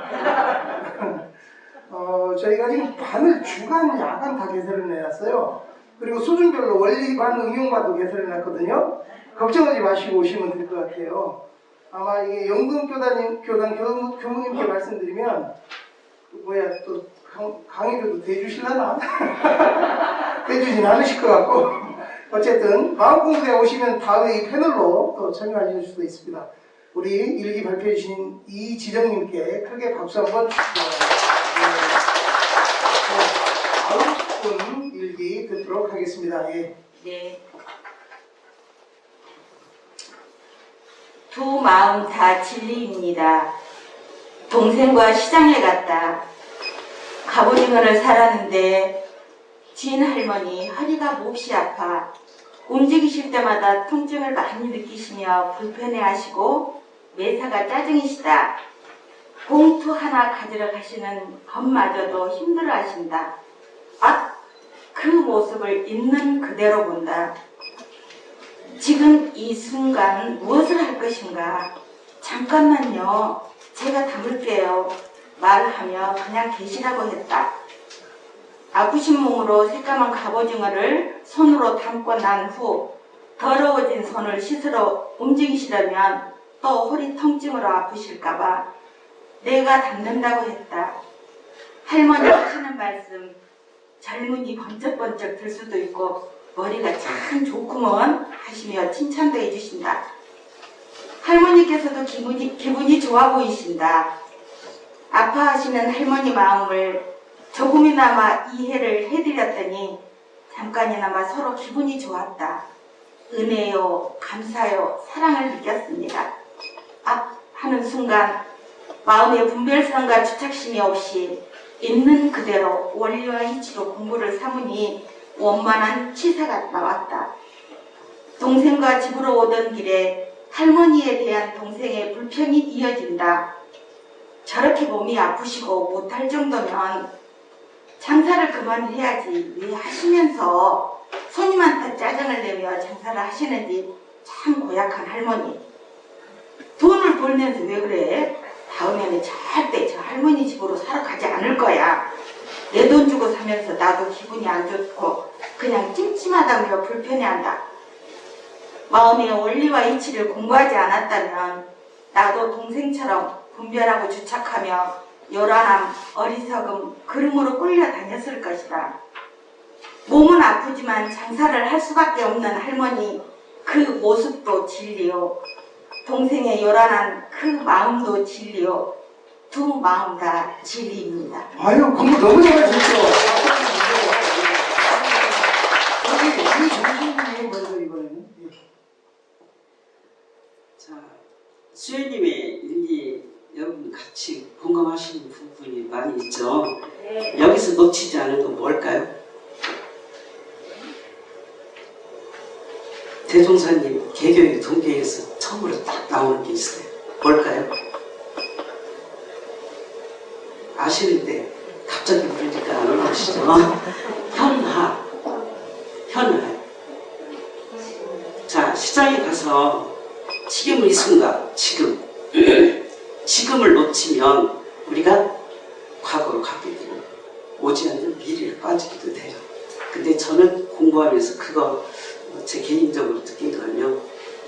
저희가 지금 반을 주간, 야간 다 개설을 내놨어요. 그리고 수준별로 원리반, 응용반도 개설을 해놨거든요. 걱정하지 마시고 오시면 될 것 같아요. 아마 이게 영등교당 교무님께 말씀드리면 또 강의료도 대주실라나? 대주진 않으실 것 같고 어쨌든 마음공부에 오시면 다음에 이 패널로 또 참여하실 수도 있습니다. 우리 일기 발표해 주신 이지정님께 크게 박수 한번 주시고요. 다음 분 일기 듣도록 하겠습니다. 예. 네. 두 마음 다 진리입니다. 동생과 시장에 갔다. 갑오징어를 살았는데 진 할머니 허리가 몹시 아파 움직이실 때마다 통증을 많이 느끼시며 불편해하시고 매사가 짜증이시다. 봉투 하나 가지러 가시는 것마저도 힘들어하신다. 아, 그 모습을 있는 그대로 본다. 지금 이 순간 무엇을 할 것인가? 잠깐만요. 제가 담을게요. 말하며 그냥 계시라고 했다. 아프신 몸으로 새까만 갑오징어를 손으로 담고 난 후 더러워진 손을 씻으러 움직이시려면 또 허리 통증으로 아프실까봐 내가 담는다고 했다. 할머니가 하는 말씀 젊은이 번쩍번쩍 들 수도 있고 머리가 참 좋구먼 하시며 칭찬도 해주신다. 할머니께서도 기분이 좋아 보이신다. 아파하시는 할머니 마음을 조금이나마 이해를 해드렸더니 잠깐이나마 서로 기분이 좋았다. 은혜요, 감사요, 사랑을 느꼈습니다. 하는 순간 마음의 분별성과 주착심이 없이 있는 그대로 원리와 이치로 공부를 삼으니 원만한 치사가 나왔다. 동생과 집으로 오던 길에 할머니에 대한 동생의 불평이 이어진다. 저렇게 몸이 아프시고 못할 정도면 장사를 그만해야지 왜 하시면서 손님한테 짜증을 내며 장사를 하시는지 참 고약한 할머니. 돈을 벌면서 왜 그래? 다음에는 절대 저 할머니 집으로 사러 가지 않을 거야. 내 돈 주고 사면서 나도 기분이 안 좋고 그냥 찜찜하다며 불편해한다. 마음의 원리와 이치를 공부하지 않았다면 나도 동생처럼 분별하고 주착하며 요란함, 어리석음, 그름으로 끌려다녔을 것이다. 몸은 아프지만 장사를 할 수밖에 없는 할머니 그 모습도 진리요. 동생의 요란한 그 마음도 진리요. 두 마음 다 진리입니다. 아유, 공부 너무 잘하셨죠. 여기 이 정신분이 먼저 이번에는. 자, 수혜님의 일기 여러분 같이 공감하시는 부분이 많이 있죠. 여기서 놓치지 않은 건 뭘까요? 대종사님 개교의 동계에서 처음으로 딱 나오는 게 있어요. 뭘까요? 아시는데 갑자기 모르니까 안 올라오시죠. 현하. 자, 시장에 가서 지금은 이 순간, 지금을 놓치면 우리가 과거로 가게 되고 오지 않는 미래를 빠지기도 돼요. 근데 저는 공부하면서 그거 제 개인적으로 느낀 거는요.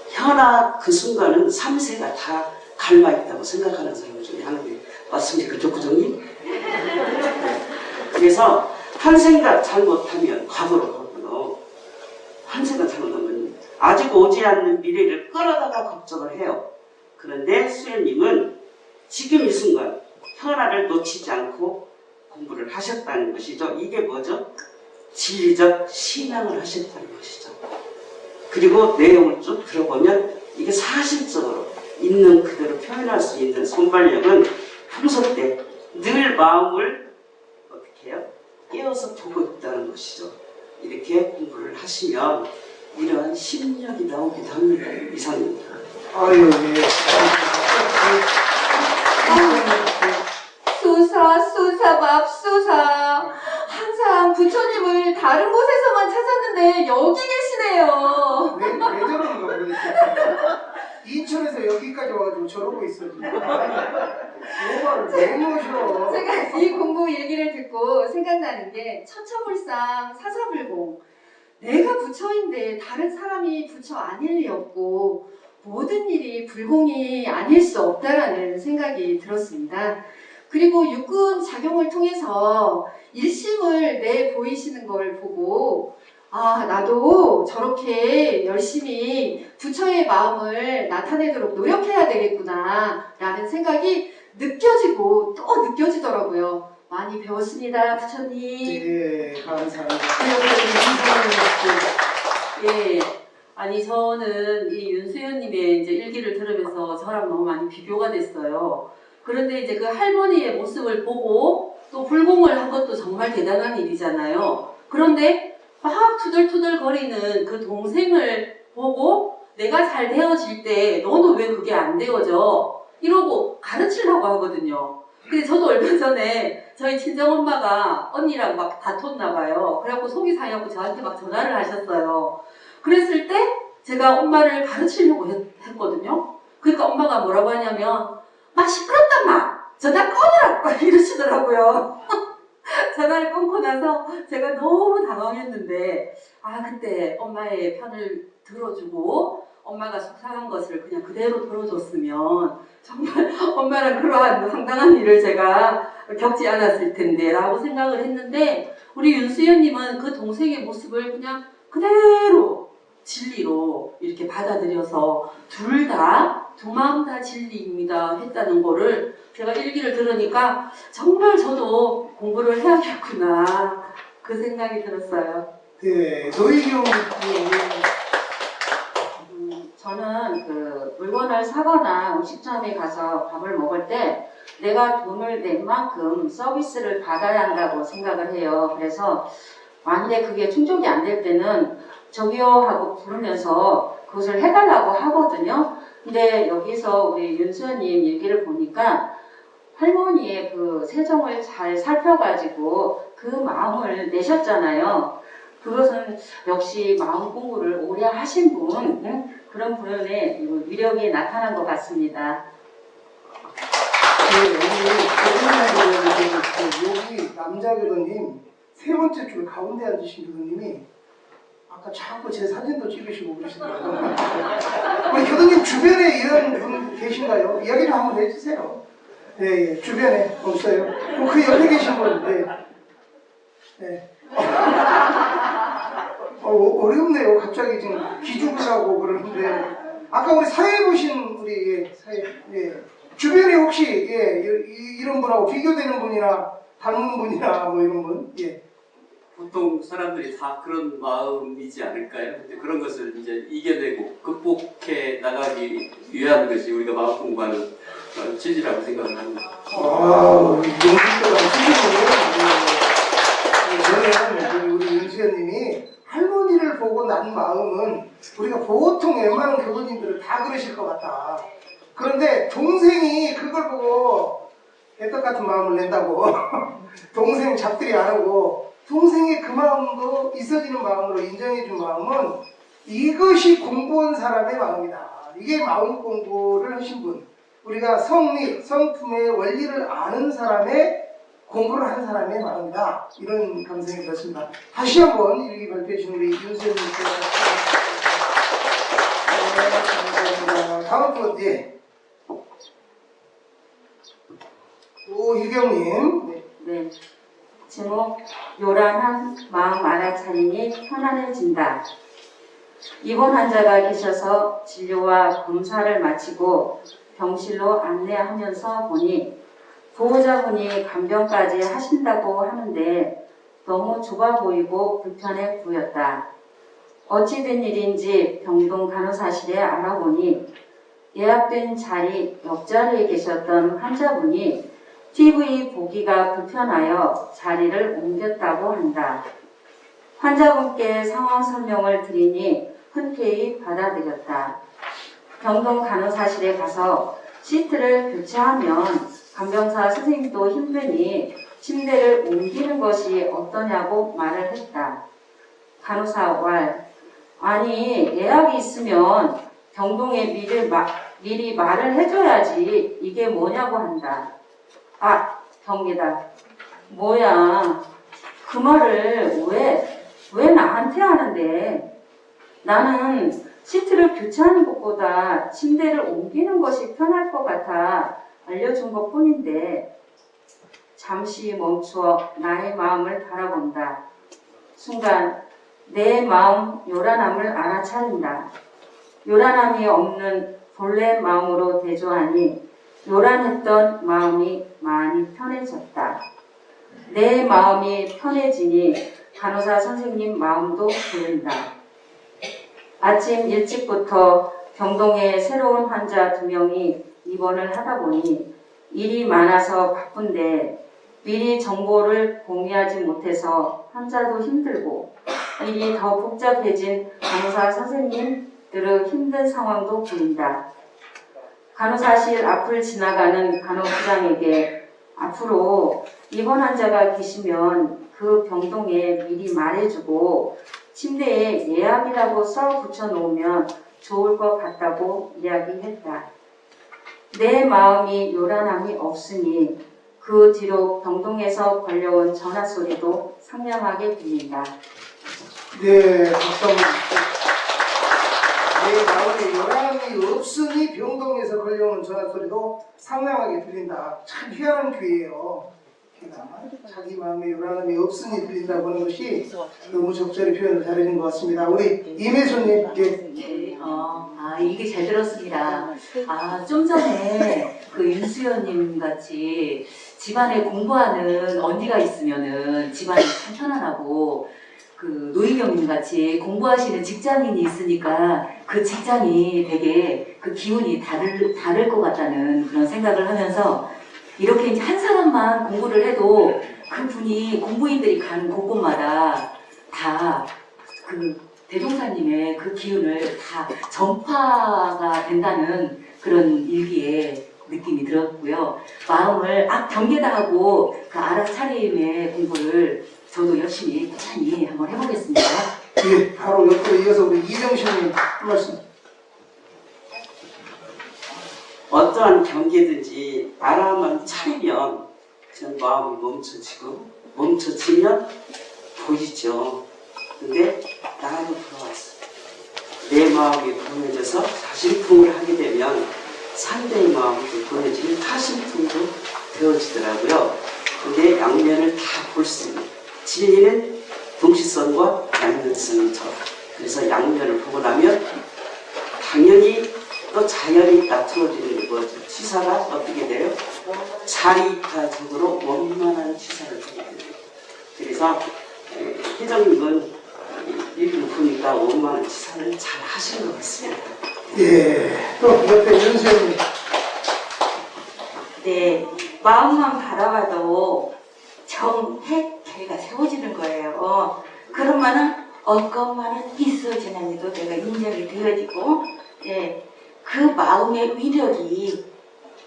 현아 그 순간은 3세가 다 갈라있다고 생각하는 사람 중에 하나인데 맞습니까, 교구정님? 그래서 한 생각 잘못하면 과거로 가고요. 한 생각 잘못하면 아직 오지 않는 미래를 끌어다가 걱정을 해요. 그런데 수연님은 지금 이 순간 현아를 놓치지 않고 공부를 하셨다는 것이죠. 이게 뭐죠? 진리적 신앙을 하셨다는 것이죠. 그리고 내용을 좀 들어보면 이게 사실적으로 있는 그대로 표현할 수 있는 손발력은 평소 때 늘 마음을 어떻게 해요? 깨워서 보고 있다는 것이죠. 이렇게 공부를 하시면 이러한 심력이 나오기도 합니다. 이상입니다. 아유, 예. 수사밥수사 항상 부처님을 다른 곳에서만 찾았는데 여기 계시네요. 왜 저러는 거야, 그러니까. 인천에서 여기까지 와가지고 저러고 있어, 지금. 오바를 왜 모셔? 제가 이 공부 얘기를 듣고 생각나는 게 처처불상 사사불공. 내가 부처인데 다른 사람이 부처 아닐 리 없고 모든 일이 불공이 아닐 수 없다라는 생각이 들었습니다. 그리고 육군 작용을 통해서 일심을 내 보이시는 걸 보고 나도 저렇게 열심히 부처의 마음을 나타내도록 노력해야 되겠구나 라는 생각이 느껴지고 또 느껴지더라고요. 많이 배웠습니다, 부처님. 예, 감사합니다. 예. 아니 저는 이 윤수연님의 이제 일기를 들으면서 저랑 너무 많이 비교가 됐어요. 그런데 이제 그 할머니의 모습을 보고 또 불공을 한 것도 정말 대단한 일이잖아요. 그런데 막 투덜투덜거리는 그 동생을 보고 내가 잘 되어질 때 너는 왜 그게 안 되어져? 이러고 가르치려고 하거든요. 근데 저도 얼마 전에 저희 친정엄마가 언니랑 막 다퉜나 봐요. 그래갖고 속이 상해갖고 저한테 막 전화를 하셨어요. 그랬을 때 제가 엄마를 가르치려고 했거든요. 그러니까 엄마가 뭐라고 하냐면 막 시끄럽단 마! 전화 꺼더라! 이러시더라고요. 전화를 끊고 나서 제가 너무 당황했는데 그때 엄마의 편을 들어주고 엄마가 속상한 것을 그냥 그대로 들어줬으면 정말 엄마랑 그러한 황당한 일을 제가 겪지 않았을 텐데 라고 생각을 했는데 우리 윤수연님은 그 동생의 모습을 그냥 그대로 진리로 이렇게 받아들여서 두 마음 다 진리입니다 했다는 거를 제가 일기를 들으니까 정말 저도 공부를 해야겠구나 그 생각이 들었어요. 네, 저희 경우 저는 그 물건을 사거나 음식점에 가서 밥을 먹을 때 내가 돈을 낸 만큼 서비스를 받아야 한다고 생각을 해요. 그래서 만약에 그게 충족이 안 될 때는 저기요 하고 부르면서 그것을 해달라고 하거든요. 근데 여기서 우리 윤수연님 얘기를 보니까 할머니의 그 세정을 잘 살펴가지고 그 마음을 내셨잖아요. 그것은 역시 마음 공부를 오래 하신 분, 그런 분의 위력이 나타난 것 같습니다. 여기 남자 교도님 세 번째 줄 가운데 앉으신 교도님이 아까 자꾸 제 사진도 찍으시고 그러시더라고요. 우리 교도님 주변에 이런 분 계신가요? 이야기 좀 한번 해주세요. 예, 주변에 없어요. 그럼 그 옆에 계신 분, 네. 어렵네요. 갑자기 지금 기죽을 하고 그러는데 아까 우리 사회 보신 우리 사회 주변에 혹시 이런 분하고 비교되는 분이나 닮은 분이나 뭐 이런 분? 보통 사람들이 다 그런 마음이지 않을까요? 근데 그런 것을 이제 이겨내고 극복해 나가기 위한 것이 우리가 마음 공부하는 취지라고 생각을 합니다. 용기가 저는 우리 윤수연님이 할머니를 보고 난 마음은 우리가 보통 웬만한 교도님들은 다 그러실 것 같다. 그런데 동생이 그걸 보고 애떡 같은 마음을 낸다고 동생 잡들이 안 하고 동생의 그 마음도 있어지는 마음으로 인정해준 마음은 이것이 공부한 사람의 마음이다. 이게 마음 공부를 하신 분. 우리가 성리, 성품의 원리를 아는 사람의 공부를 한 사람의 마음이다. 이런 감성이 들었습니다. 다시 한번 일기 발표해 주신 우리 윤수연님께 감사합니다. 다음 분, 오희경님. 네. 제목 요란한 마음 알아차리니 편안해진다. 입원 환자가 계셔서 진료와 검사를 마치고 병실로 안내하면서 보니 보호자분이 간병까지 하신다고 하는데 너무 좁아 보이고 불편해 보였다. 어찌된 일인지 병동 간호사실에 알아보니 예약된 자리 옆자리에 계셨던 환자분이 TV 보기가 불편하여 자리를 옮겼다고 한다. 환자분께 상황 설명을 드리니 흔쾌히 받아들였다. 병동 간호사실에 가서 시트를 교체하면 간병사 선생님도 힘드니 침대를 옮기는 것이 어떠냐고 말을 했다. 간호사 왈, 아니 예약이 있으면 병동에 미리 말을 해줘야지 이게 뭐냐고 한다. 경계다. 뭐야, 그 말을 왜 나한테 하는데? 나는 시트를 교체하는 것보다 침대를 옮기는 것이 편할 것 같아 알려준 것 뿐인데. 잠시 멈추어 나의 마음을 바라본다. 순간 내 마음 요란함을 알아차린다. 요란함이 없는 본래 마음으로 대조하니 요란했던 마음이 많이 편해졌다. 내 마음이 편해지니 간호사 선생님 마음도 그런다. 아침 일찍부터 병동에 새로운 환자 2명이 입원을 하다 보니 일이 많아서 바쁜데 미리 정보를 공유하지 못해서 환자도 힘들고 일이 더 복잡해진 간호사 선생님들의 힘든 상황도 보인다. 간호사실 앞을 지나가는 간호부장에게 앞으로 입원 환자가 계시면 그 병동에 미리 말해주고 침대에 예약이라고 써 붙여놓으면 좋을 것 같다고 이야기했다. 내 마음이 요란함이 없으니 그 뒤로 병동에서 걸려온 전화 소리도 상냥하게 들린다. 네, 박수 한번 내 마음에 요란함이 없으니 병동에서 걸려오는 전화소리도 상냥하게 들린다. 참 희한한 귀예요. 자기 마음에 요란함이 없으니 들린다고 하는 것이 너무 적절히 표현을 잘해준 것 같습니다. 우리 임혜수님. 네, 이게 잘 들었습니다. 좀 전에 그 윤수연님 같이 집안에 공부하는 언니가 있으면은 집안이 참 편안하고 그 노희경님 같이 공부하시는 직장인이 있으니까 그 직장이 되게 그 기운이 다를 것 같다는 그런 생각을 하면서 이렇게 이제 한 사람만 공부를 해도 그 분이 공부인들이 가는 곳곳마다 다 그 대종사님의 그 기운을 다 전파가 된다는 그런 일기에 느낌이 들었고요. 마음을 경계당하고 그 알아차림의 공부를 저도 열심히 꾸준히 한번 해보겠습니다. 예, 바로 옆으로 이어서 우리 이정신님 한 말씀. 어떠한 경계든지 알아만 차리면 그냥 마음이 멈춰지면 보이죠. 근데 나로 돌아왔어. 내 마음이 보여져서 자신통을 하게 되면 상대의 마음도 보여지는 타심통도 되어지더라고요. 근데 양면을 다 볼 수 있는 진리는 동시성과 양면성이죠. 그래서 양면을 보고 나면 당연히 또 자연이 나타나지는 거죠. 치사가 어떻게 돼요? 자리타적으로 원만한 치사를 하게 돼요. 그래서 회장님은 이렇게 보니까 원만한 치사를 잘 하시는 것 같습니다. 예, 또 옆에 윤수연님. 네, 마음만 바라봐도 정택계가 세워지는 거예요. 그러면은 것만은 있어지는 일도 내가 인정이 되어지고, 예, 그 마음의 위력이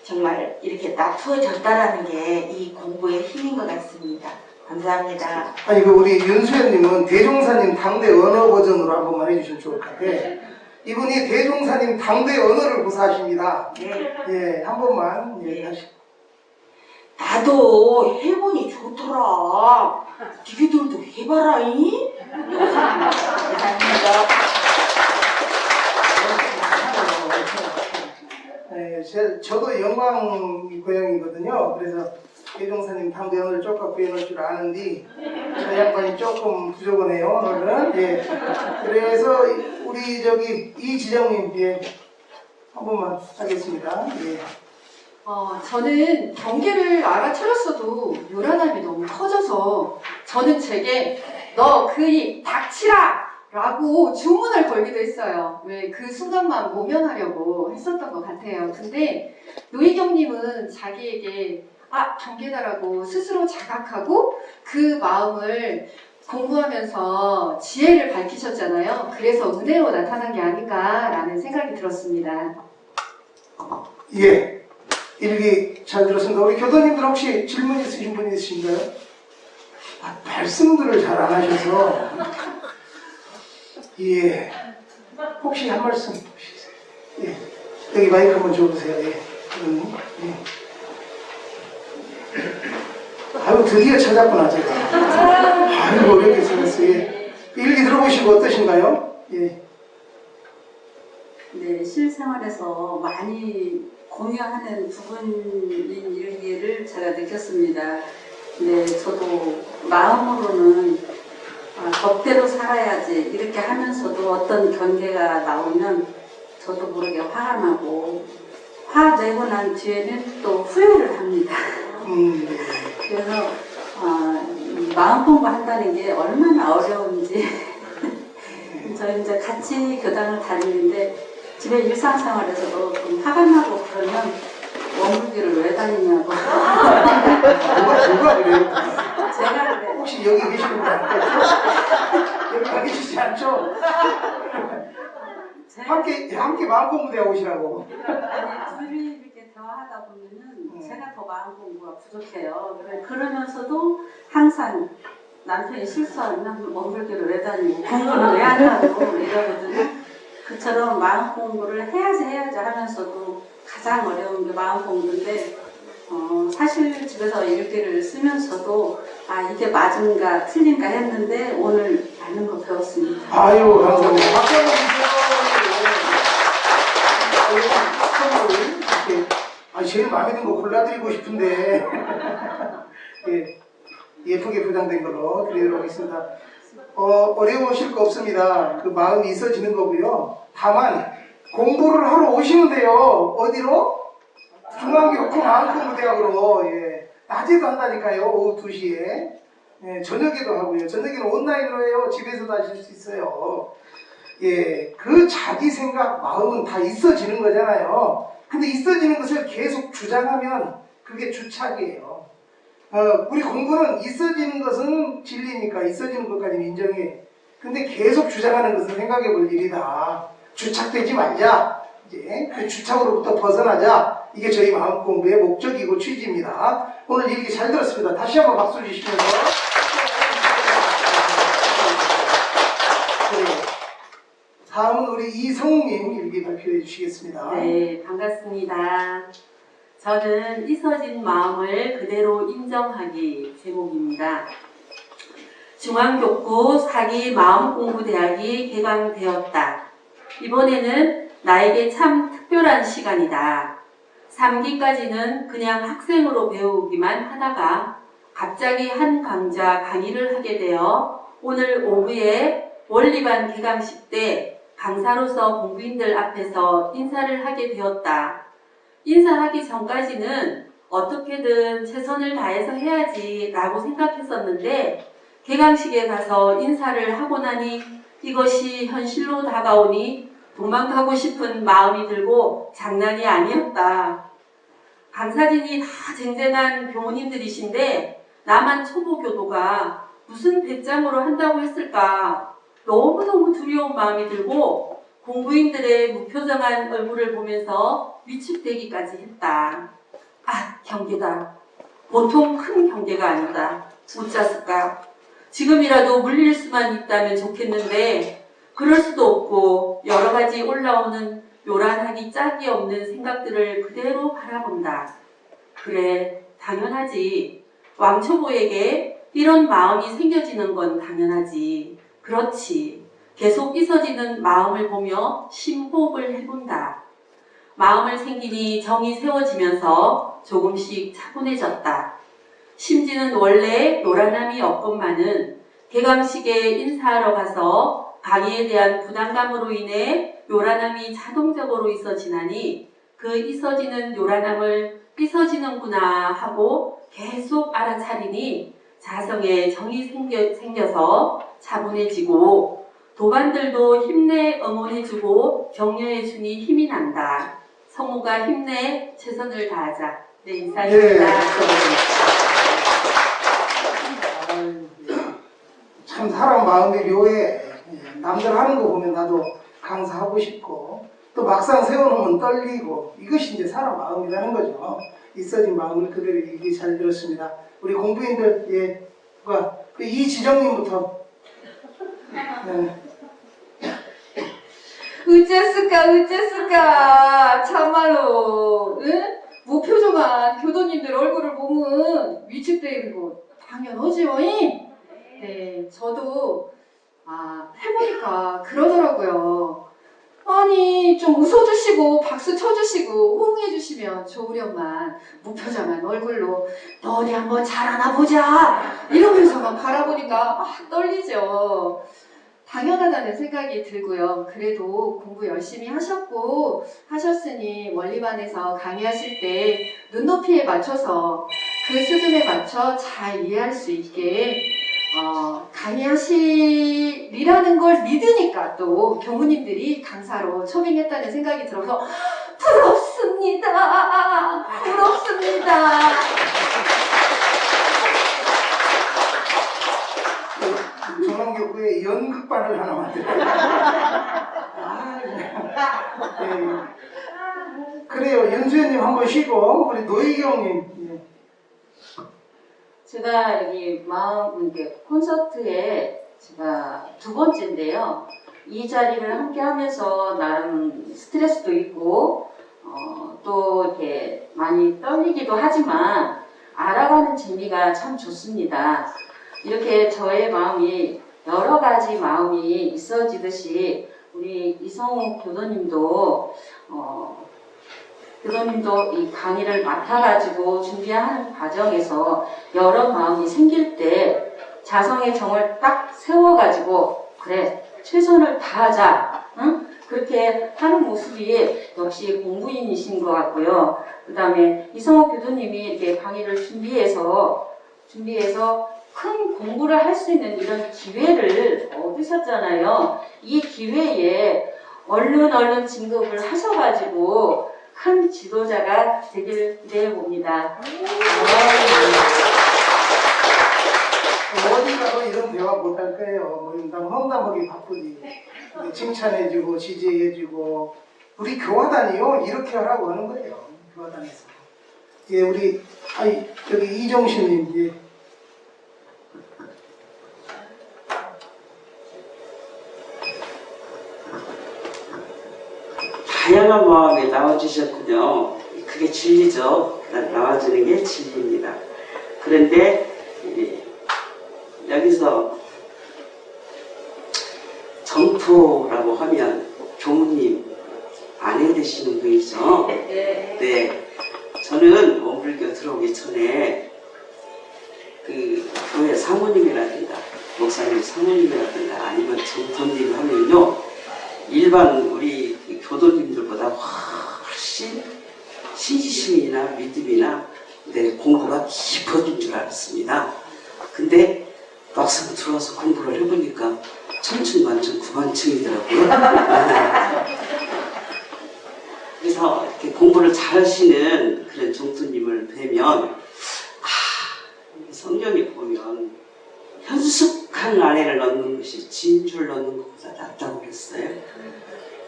정말 이렇게 낮춰졌다라는 게 이 공부의 힘인 것 같습니다. 감사합니다. 아니, 우리 윤수연님은 대종사님 당대 언어 버전으로 한 번만 해주시면 좋을 것 같아요. 이분이 대종사님 당대 언어를 구사하십니다. 네. 예, 한 번만. 예, 네. 다시. 나도 해보니 좋더라. 니들도 해봐라잉. 감사합니다. 예, 저도 영광 고향이거든요. 그래서 대종사님 당대 언어를 조금 구해놓을 줄 아는데 저 양반이 조금 부족하네요, 오늘은. 예. 그래서 우리 이지정님, 예, 한 번만 하겠습니다. 예. 저는 경계를 알아차렸어도 요란함이 너무 커져서 저는 제게 너 그 입 닥치라! 라고 주문을 걸기도 했어요. 왜 그 순간만 모면하려고 했었던 것 같아요. 근데 노희경님은 자기에게 경계다라고 스스로 자각하고 그 마음을 공부하면서 지혜를 밝히셨잖아요. 그래서 은혜로 나타난 게 아닌가라는 생각이 들었습니다. 예, 일기 잘 들었습니다. 우리 교도님들 혹시 질문 있으신 분 있으신가요? 말씀들을 잘 안 하셔서. 예, 혹시 한 말씀 해주세요. 예, 여기 마이크 한번 줘보세요. 예, 예. 아유, 드디어 찾았구나, 제가. 아유, 어렵게 생겼어요. 예. 일기 들어보시고 어떠신가요? 예. 네, 실생활에서 많이 공유하는 부분인 일기를 제가 느꼈습니다. 네, 저도 마음으로는 법대로 살아야지 이렇게 하면서도 어떤 경계가 나오면 저도 모르게 화가 나고 화내고 난 뒤에는 또 후회를 합니다. 그래서 마음 공부한다는 게 얼마나 어려운지 저희 이제 같이 교당을 다니는데 집에 일상생활에서도 좀 화가 나고 그러면 원불교를 왜 다니냐고. 누가 그래요? 제가 그래. 혹시 여기 계시는 분 아니죠? 여기 가 계시지 않죠? 함께 마음 공부대 오시라고. 아니, 둘이 이렇게 대화하다 보면은 제가 더 마음 공부가 부족해요. 그러면서도 항상 남편이 실수하면 원불교를 왜 다니고 공부를 왜 한다고 이러거든요. 그처럼 마음 공부를 해야지 하면서도 가장 어려운 게 마음 공부인데 사실 집에서 일기를 쓰면서도 아 이게 맞은가 틀린가 했는데 오늘 많은 거 배웠습니다. 아유 감사합니다. 박수 한번 주세요. 제일 마음에 든 거 골라드리고 싶은데 예, 예쁘게 포장된 걸로 드리도록 하겠습니다. 어려우실 거 없습니다. 그 마음이 있어지는 거고요. 다만 공부를 하러 오시면 돼요. 어디로? 중앙교구 마음공부대학으로. 예. 낮에도 한다니까요. 오후 2시에. 예, 저녁에도 하고요. 저녁에는 온라인으로 해요. 집에서도 하실 수 있어요. 예, 그 자기 생각, 마음은 다 있어지는 거잖아요. 근데 있어지는 것을 계속 주장하면 그게 주착이에요. 우리 공부는 있어지는 것은 진리니까 있어지는 것까지는 인정해. 근데 계속 주장하는 것은 생각해 볼 일이다. 주착되지 말자. 이제 그 주착으로부터 벗어나자. 이게 저희 마음 공부의 목적이고 취지입니다. 오늘 일기 잘 들었습니다. 다시 한번 박수 주시면서. 다음은 우리 이성우님 일기 발표해 주시겠습니다. 네, 반갑습니다. 저는 있어진 마음을 그대로 인정하기 제목입니다. 중앙교구 4기 마음공부대학이 개강되었다. 이번에는 나에게 참 특별한 시간이다. 3기까지는 그냥 학생으로 배우기만 하다가 갑자기 한 강좌 강의를 하게 되어 오늘 오후에 원리반 개강식 때 강사로서 공부인들 앞에서 인사를 하게 되었다. 인사하기 전까지는 어떻게든 최선을 다해서 해야지 라고 생각했었는데 개강식에 가서 인사를 하고 나니 이것이 현실로 다가오니 도망가고 싶은 마음이 들고 장난이 아니었다. 강사진이 다 쟁쟁한 교우님들이신데 나만 초보교도가 무슨 배짱으로 한다고 했을까 너무너무 두려운 마음이 들고 공부인들의 무표정한 얼굴을 보면서 위축되기까지 했다. 아, 경계다. 보통 큰 경계가 아니다. 웃자을까? 지금이라도 물릴 수만 있다면 좋겠는데 그럴 수도 없고 여러 가지 올라오는 요란하기 짝이 없는 생각들을 그대로 바라본다. 그래, 당연하지. 왕초보에게 이런 마음이 생겨지는 건 당연하지. 그렇지. 계속 있어지는 마음을 보며 심호흡을 해본다. 마음을 생기니 정이 세워지면서 조금씩 차분해졌다. 심지는 원래 요란함이 없건만은 개강식에 인사하러 가서 강의에 대한 부담감으로 인해 요란함이 자동적으로 있어지나니 그 있어지는 요란함을 있어지는구나 하고 계속 알아차리니 자성에 정이 생겨서 차분해지고 도반들도 힘내 응원해주고 격려해주니 힘이 난다. 성우가 힘내 최선을 다하자. 네, 인사입니다. 참 사람 마음이 묘해. 남들 하는 거 보면 나도 강사하고 싶고 또 막상 세워놓으면 떨리고 이것이 이제 사람 마음이라는 거죠. 있어진 마음을 그대로 얘기 잘 들었습니다. 우리 공부인들 이지정님부터. 네. 어째을까 참말로 응? 무표정한 교도님들 얼굴을 보면 위축되는 거 당연하지요. 네, 저도 해보니까 그러더라고요. 아니 좀 웃어주시고 박수 쳐주시고 호응해주시면 좋으련만 무표정한 얼굴로 너네 한번 잘하나 보자 이러면서만 바라보니까 막 떨리죠. 당연하다는 생각이 들고요. 그래도 공부 열심히 하셨으니 원리반에서 강의하실 때 눈높이에 맞춰서 그 수준에 맞춰 잘 이해할 수 있게 강의하시리라는 걸 믿으니까 또 교무님들이 강사로 초빙했다는 생각이 들어서 부럽습니다. 부럽습니다. 중앙교구에 연극반을 하나 만들어요. 그래요. 연수연님 한번 쉬고 우리 노희경님. 제가 여기 이렇게 콘서트에 제가 2번째인데요. 이 자리를 함께 하면서 나름 스트레스도 있고, 또 이렇게 많이 떨리기도 하지만 알아가는 재미가 참 좋습니다. 이렇게 저의 마음이 여러 가지 마음이 있어지듯이 우리 이성욱 교도님도 이 강의를 맡아가지고 준비하는 과정에서 여러 마음이 생길 때 자성의 정을 딱 세워가지고 그래 최선을 다하자, 응? 그렇게 하는 모습이 역시 공부인이신 것 같고요. 그 다음에 이성욱 교도님이 이렇게 강의를 준비해서 큰 공부를 할 수 있는 이런 기회를 얻으셨잖아요. 이 기회에 얼른 진급을 하셔가지고 큰 지도자가 되기를 기대해 봅니다. 어디 가도 이런 대화 못할 거예요. 험담하기 바쁘지. 칭찬해주고 지지해주고 우리 교화단이요 이렇게 하라고 하는 거예요. 교화단에서. 예, 우리 여기 이정신님. 예. 다양한 마음이 나와주셨군요. 그게 진리죠. 나와주는 게 진리입니다. 그런데 여기서 정토라고 하면 교무님 아내 되시는 분이죠. 네. 저는 원불교 들어오기 전에 그 교회 사모님이라든가 목사님 사모님이라든가 아니면 정토님 하면요 일반 우리 교도님들보다 훨씬 신지심이나 믿음이나 공부가 깊어진 줄 알았습니다. 근데 막상 들어와서 공부를 해보니까 천층만층 구만층이더라고요. 그래서 이렇게 공부를 잘 하시는 그런 정토님을 뵈면 성경에 보면 현숙한 아내를 넣는 것이 진주를 넣는 것보다 낫다고 그랬어요.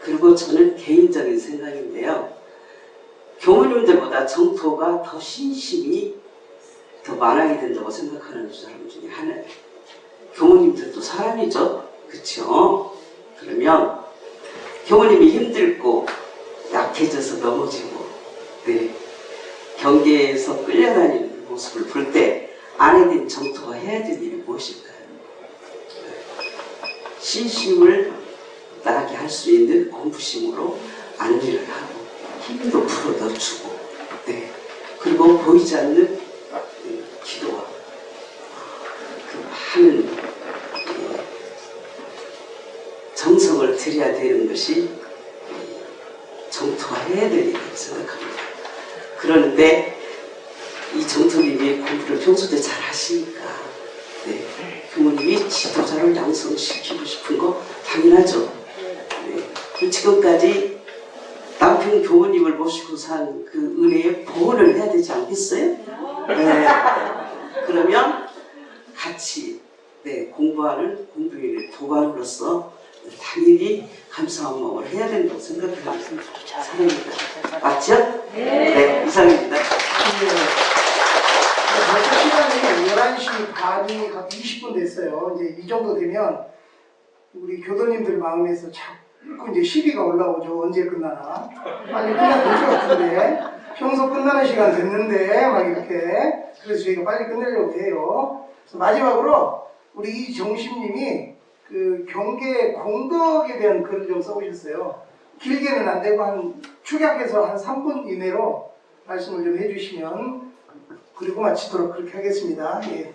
그리고 저는 개인적인 생각인데요. 교무님들보다 정토가 더 신심이 더 많아야 된다고 생각하는 사람 중에 하나예요. 교무님들도 사람이죠. 그렇죠? 그러면 교무님이 힘들고 약해져서 넘어지고 경계에서 끌려다니는 모습을 볼 때 아내 된 정토가 해야 될 일이 무엇일까요? 신심을 나게 할 수 있는 공부심으로 안내를 하고 힘도 풀어넣어주고 그리고 보이지 않는 기도와 그 많은 정성을 들여야 되는 것이 정토가 해야 될 일이라고 생각합니다. 그런데 이 정토님이 공부를 평소 때 잘 하시니까 부모님이 지도자를 양성시키고 싶은 거 당연하죠. 지금까지 남편 교우님을 모시고 산 그 은혜에 보호를 해야 되지 않겠어요? 그러면 같이 공부하는 공부인의 도반으로서 당연히 감사한 마음을 해야 된다고 생각하는 사람입니다. 맞죠? 네, 이상입니다. 벌써 시간이 11시 반이 각 20분 됐어요. 이제 이 정도 되면 우리 교도님들 마음에서 자꾸 이제 시비가 올라오죠. 언제 끝나나? 빨리 끝나야 될 것 같은데. 평소 끝나는 시간 됐는데, 막 이렇게. 그래서 저희가 빨리 끝내려고 해요. 그래서 마지막으로 우리 이정심님이 그 경계 공덕에 대한 글을 좀 써오셨어요. 길게는 안 되고 축약해서 한 3분 이내로 말씀을 좀 해주시면 그리고 마치도록 그렇게 하겠습니다. 예.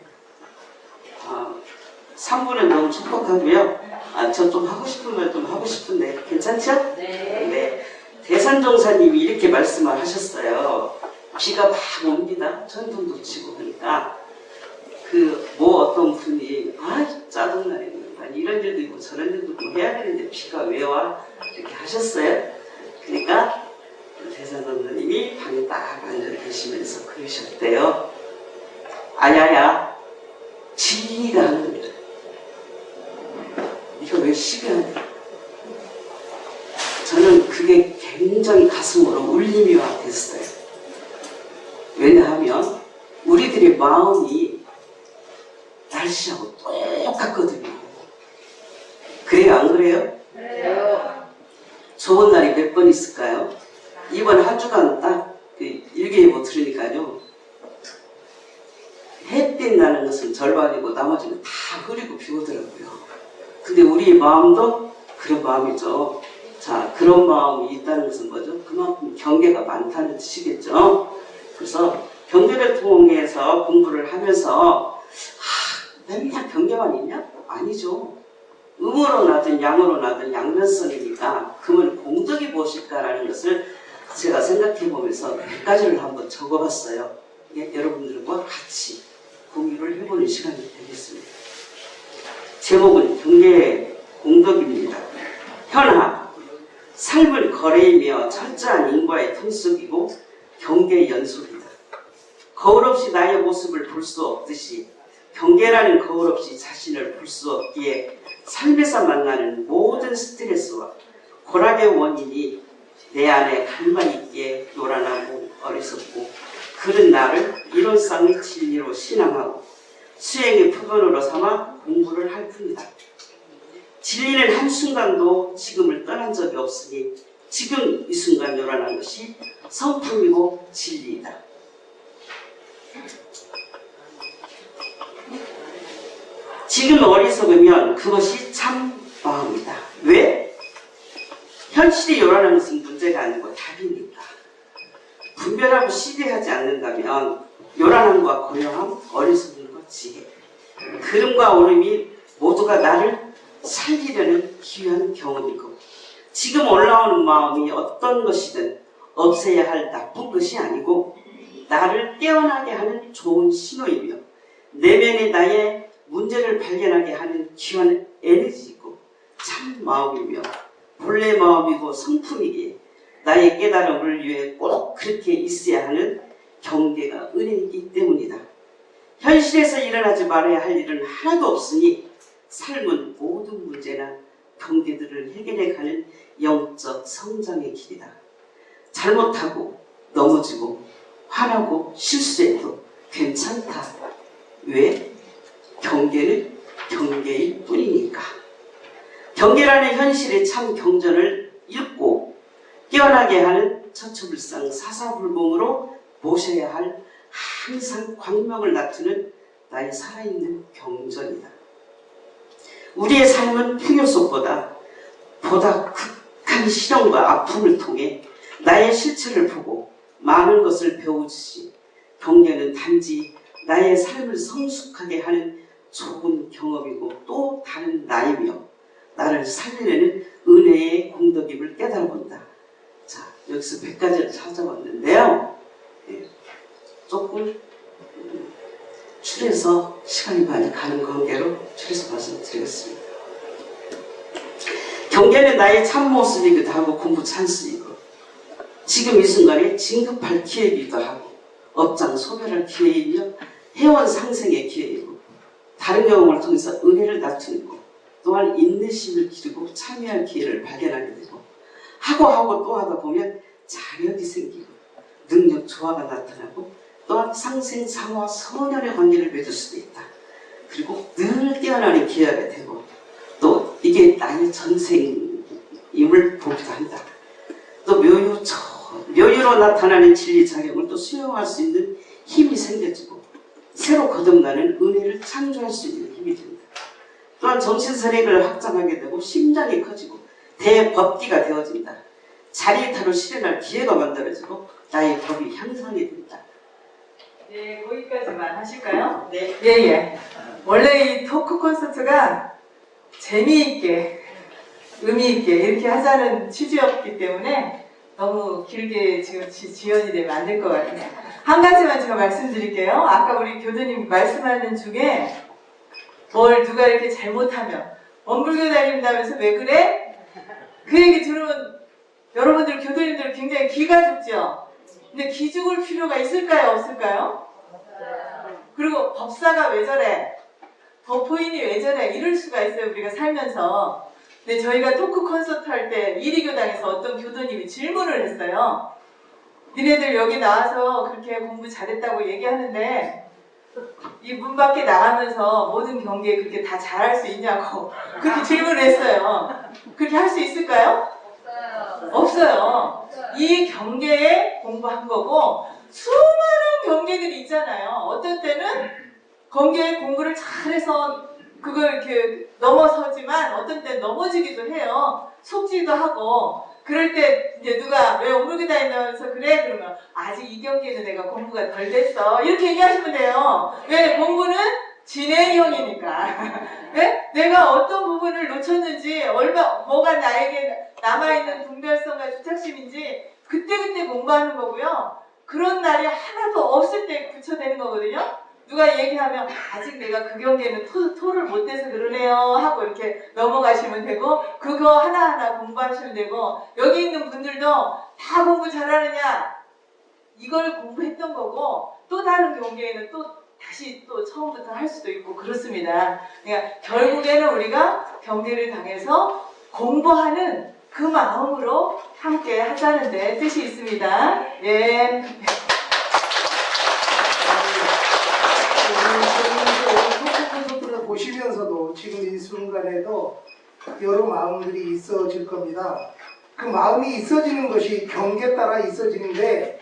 3분은 너무 촉박하고요. 저 좀 하고 싶은 말 좀 하고 싶은데 괜찮죠? 네. 대산종사님이 이렇게 말씀을 하셨어요. 비가 막 옵니다. 천둥도 치고 그러니까 뭐 어떤 분이 짜증나네. 이런 일도 있고 저런 일도 있고 해야 되는데 비가 왜 와? 이렇게 하셨어요. 그러니까 대사선생님이 방에 딱 앉아 계시면서 그러셨대요. 아야야, 진리가 하는 일. 네가 왜 시비하냐? 저는 그게 굉장히 가슴으로 울림이 와 됐어요. 왜냐하면 우리들의 마음이 날씨하고 똑같거든요. 그래요, 안 그래요? 네. 좋은 날이 몇 번 있을까요? 이번 한 주간 딱 일기예보 들으니까요. 햇빛 나는 것은 절반이고 나머지는 다 흐리고 비 오더라고요. 근데 우리 마음도 그런 마음이죠. 자, 그런 마음이 있다는 것은 뭐죠? 그만큼 경계가 많다는 뜻이겠죠. 그래서 경계를 통해서 공부를 하면서 맨날 경계만 있냐? 아니죠. 음으로 나든 양으로 나든 양면성이니까 그러면 공덕이 무엇일까라는 것을 제가 생각해 보면서 100가지를 한번 적어봤어요. 여러분들과 같이 공유를 해보는 시간이 되겠습니다. 제목은 경계 공덕입니다. 현하, 삶은 거래이며 철저한 인과의 통속이고 경계의 연속이다. 거울 없이 나의 모습을 볼 수 없듯이 경계라는 거울 없이 자신을 볼 수 없기에 삶에서 만나는 모든 스트레스와 고락의 원인이 내 안에 갈망 있기에 요란하고 어리석고 그런 나를 이론상의 진리로 신앙하고 수행의 표본으로 삼아 공부를 할 뿐이다. 진리는 한순간도 지금을 떠난 적이 없으니 지금 이 순간 요란한 것이 성품이고 진리이다. 지금 어리석으면 그것이 참 마음이다. 왜? 현실이 요란한 것은 문제가 아니고 답이니까. 분별하고 시비하지 않는다면 요란함과 고요함, 어리석음과 지혜, 그름과 오름이 모두가 나를 살리려는 귀한 경험이고 지금 올라오는 마음이 어떤 것이든 없애야 할 나쁜 것이 아니고 나를 깨어나게 하는 좋은 신호이며 내면의 나의 문제를 발견하게 하는 귀한 에너지이고 참 마음이며 본래 마음이고 성품이기에 나의 깨달음을 위해 꼭 그렇게 있어야 하는 경계가 은혜이기 때문이다. 현실에서 일어나지 말아야 할 일은 하나도 없으니 삶은 모든 문제나 경계들을 해결해가는 영적 성장의 길이다. 잘못하고 넘어지고 화나고 실수해도 괜찮다. 왜? 경계는 경계일 뿐이니까. 경계라는 현실의 참 경전을 읽고 깨어나게 하는 처처불상 사사불봉으로 모셔야 할 항상 광명을 낮추는 나의 살아있는 경전이다. 우리의 삶은 풍요 속보다 극한 시련과 아픔을 통해 나의 실체를 보고 많은 것을 배우듯이 경계는 단지 나의 삶을 성숙하게 하는 좋은 경험이고 또 다른 나이며 나를 살리려는 은혜의 공덕임을 깨달아본다. 자, 여기서 100가지를 찾아봤는데요. 조금 추려서 시간이 많이 가는 관계로 추려서 말씀드리겠습니다. 경계는 나의 참모습이기도 하고 공부 찬스이고 지금 이 순간에 진급할 기회이기도 하고 업장 소멸할 기회이며 회원 상생의 기회이고 다른 경험을 통해서 은혜를 나누고 또한 인내심을 기르고 참여할 기회를 발견하게 되고 하고 또 하다 보면 자력이 생기고 능력 조화가 나타나고 또한 상생상화 선연의 관계를 맺을 수도 있다. 그리고 늘 깨어나는 기회가 되고 또 이게 나의 전생임을 보기도 한다. 또 묘유로 나타나는 진리작용을 또 수용할 수 있는 힘이 생겨지고 새로 거듭나는 은혜를 창조할 수 있는 힘이 됩니다. 또한 정신선액을 확장하게 되고 심장이 커지고 대법기가 되어진다. 자리타로 실현할 기회가 만들어지고 나의 법이 향상이 된다. 네, 거기까지만 하실까요? 네. 예. 원래 이 토크 콘서트가 재미있게, 의미있게 이렇게 하자는 취지였기 때문에 너무 길게 지금 지연이 되면 안 될 것 같아요. 한 가지만 제가 말씀드릴게요. 아까 우리 교수님 말씀하는 중에 뭘 누가 이렇게 잘못하면 원불교 다닌다면서 왜 그래? 그 얘기 들으면 여러분들 교수님들 굉장히 기가 죽죠? 근데 기 죽을 필요가 있을까요? 없을까요? 그리고 법사가 왜 저래? 법호인이 왜 저래? 이럴 수가 있어요. 우리가 살면서. 근데 저희가 토크 콘서트 할 때 이리교당에서 어떤 교도님이 질문을 했어요. 니네들 여기 나와서 그렇게 공부 잘했다고 얘기하는데 이 문 밖에 나가면서 모든 경기에 그렇게 다 잘할 수 있냐고 그렇게 질문을 했어요. 그렇게 할 수 있을까요? 없어요. 이 경계에 공부한 거고 수많은 경계들이 있잖아요. 어떤 때는 경계에 공부를 잘해서 그걸 이렇게 넘어서지만 어떤 때는 넘어지기도 해요. 속지도 하고 그럴 때 이제 누가 왜 원불교 다니면서 그래? 그러면 아직 이 경기에는 내가 공부가 덜 됐어. 이렇게 얘기하시면 돼요. 왜? 공부는 진행형이니까. 네? 내가 어떤 부분을 놓쳤는지 뭐가 나에게 남아있는 분별성과 주착심인지 그때그때 공부하는 거고요. 그런 날이 하나도 없을 때 구쳐되는 거거든요. 누가 얘기하면 아직 내가 그 경기에는 토를 못해서 그러네요 하고 이렇게 넘어가시면 되고 그거 하나하나 공부하시면 되고 여기 있는 분들도 다 공부 잘하느냐 이걸 공부했던 거고 또 다른 경계에는 또 다시 또 처음부터 할 수도 있고 그렇습니다. 그러니까 결국에는 우리가 경계를 당해서 공부하는 그 마음으로 함께 하자는 데 뜻이 있습니다. 예. 콘서트를 보시면서도 지금 이 순간에도 여러 마음들이 있어질 겁니다. 그 마음이 있어지는 것이 경계에 따라 있어지는데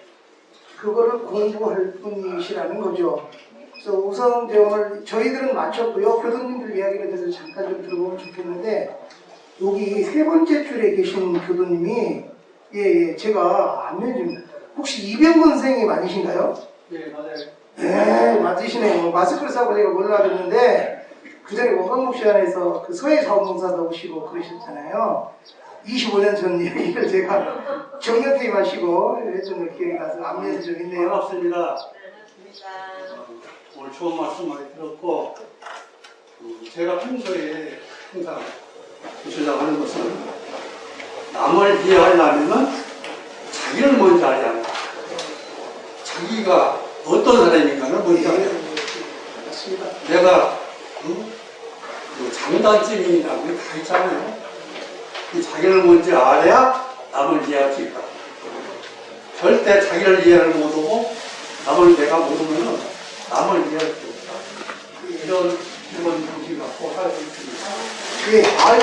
그거를 공부할 뿐이시라는 거죠. 그래서 우선 이제 오늘 저희들은 마쳤고요. 교도님들 이야기를 대해서 잠깐 좀 들어보면 좋겠는데 여기 세 번째 줄에 계신 교도님이 제가 안면 좀 혹시 이병건 선생님 아니신가요? 네, 맞아요. 네, 맞으시네요. 마스크를 쓰고 제가 몰랐는데 그 전에 원광목시안에서 그 서해 자원봉사도 오시고 그러셨잖아요. 25년 전 얘기를 제가 정년퇴임 하시고 했던 걸 기억이 나서 안면이 좀 있네요. 반갑습니다. 오늘 좋은 말씀 많이 들었고 제가 평소에 항상 주장하는 것은 남을 이해하려면 자기를 먼저 알아야 한다. 자기가 어떤 사람인가를 먼저 알아야 한다. 내가 장단점이라고 다 있잖아요. 이 자기를 먼저 알아야 남을 이해할 수 있다. 절대 자기를 이해를 못하고 남을 내가 모르면 남을 이해할 수 없다. 이런 기본 정신 갖고 할 수 있습니다. 예, 아유,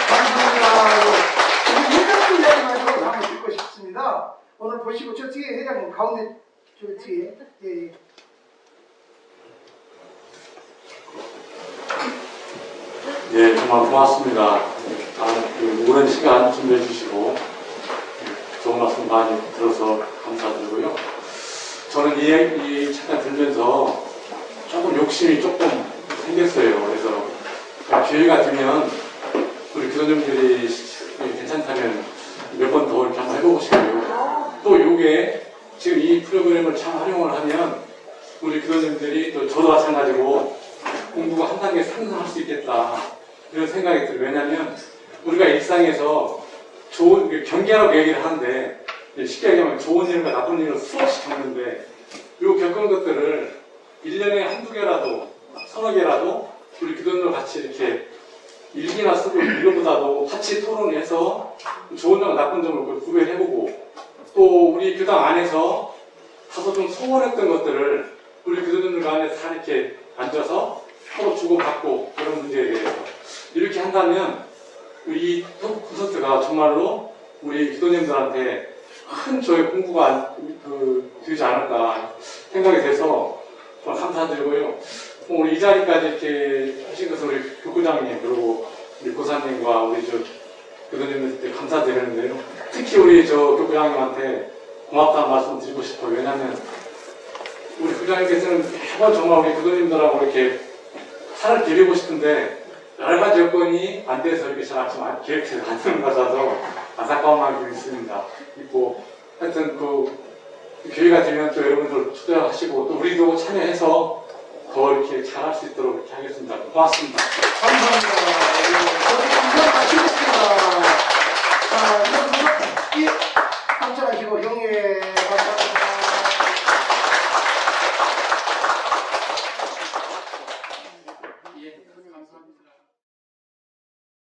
감사합니다. 회장님 이야기만 한번 듣고 싶습니다. 오늘 보시고 저 뒤에 회장님 가운데 저 뒤에 예. 네, 정말 고맙습니다. 오랜 시간 준비해 주시고 좋은 말씀 많이 들어서 감사드리고요. 저는 이 잠깐 들면서 조금 욕심이 조금 생겼어요. 그래서 기회가 되면 우리 교수님들이 괜찮다면 몇 번 더 이렇게 한번 해보고 싶고요. 또 요게 지금 이 프로그램을 참 활용을 하면 우리 교수님들이 또 저도 마찬가지고 공부가 한 단계 상승할 수 있겠다 이런 생각이 들어요. 왜냐하면 우리가 일상에서 좋은 경계라고 얘기를 하는데 쉽게 얘기하면 좋은 일과 나쁜 일을 수없이 겪는데 요 겪은 것들을 1년에 한두 개라도 서너 개라도 우리 교수님들 같이 이렇게 일기나 쓰고 이거보다도 같이 토론해서 좋은 점과 나쁜 점을 구별해보고 또 우리 교당 안에서 다소 좀 소원했던 것들을 우리 교수님들 간에 다 이렇게 앉아서 서로 주고받고 그런 문제에 대해서 이렇게 한다면 이 토크 콘서트가 정말로 우리 기도님들한테 큰 저의 공부가 되지 않을까 생각이 돼서 정말 감사드리고요. 우리 이 자리까지 이렇게 하신 것은 우리 교구장님 그리고 우리 고사님과 우리 교도님들께 감사드리는데요. 특히 우리 교구장님한테 고맙다는 말씀 드리고 싶어요. 왜냐하면 우리 교장님께서는 매번 정말 우리 교도님들하고 이렇게 살을 기리고 싶은데 여러 가지 여건이 안 돼서 이렇게 잘 계획해서 안 되는 것 같아서 안타까운 마음이 있습니다. 뭐, 하여튼 기회가 되면 또 여러분들 투자하시고 또 우리도 참여해서 더 이렇게 잘할 수 있도록 이렇게 하겠습니다. 고맙습니다. 감사합니다.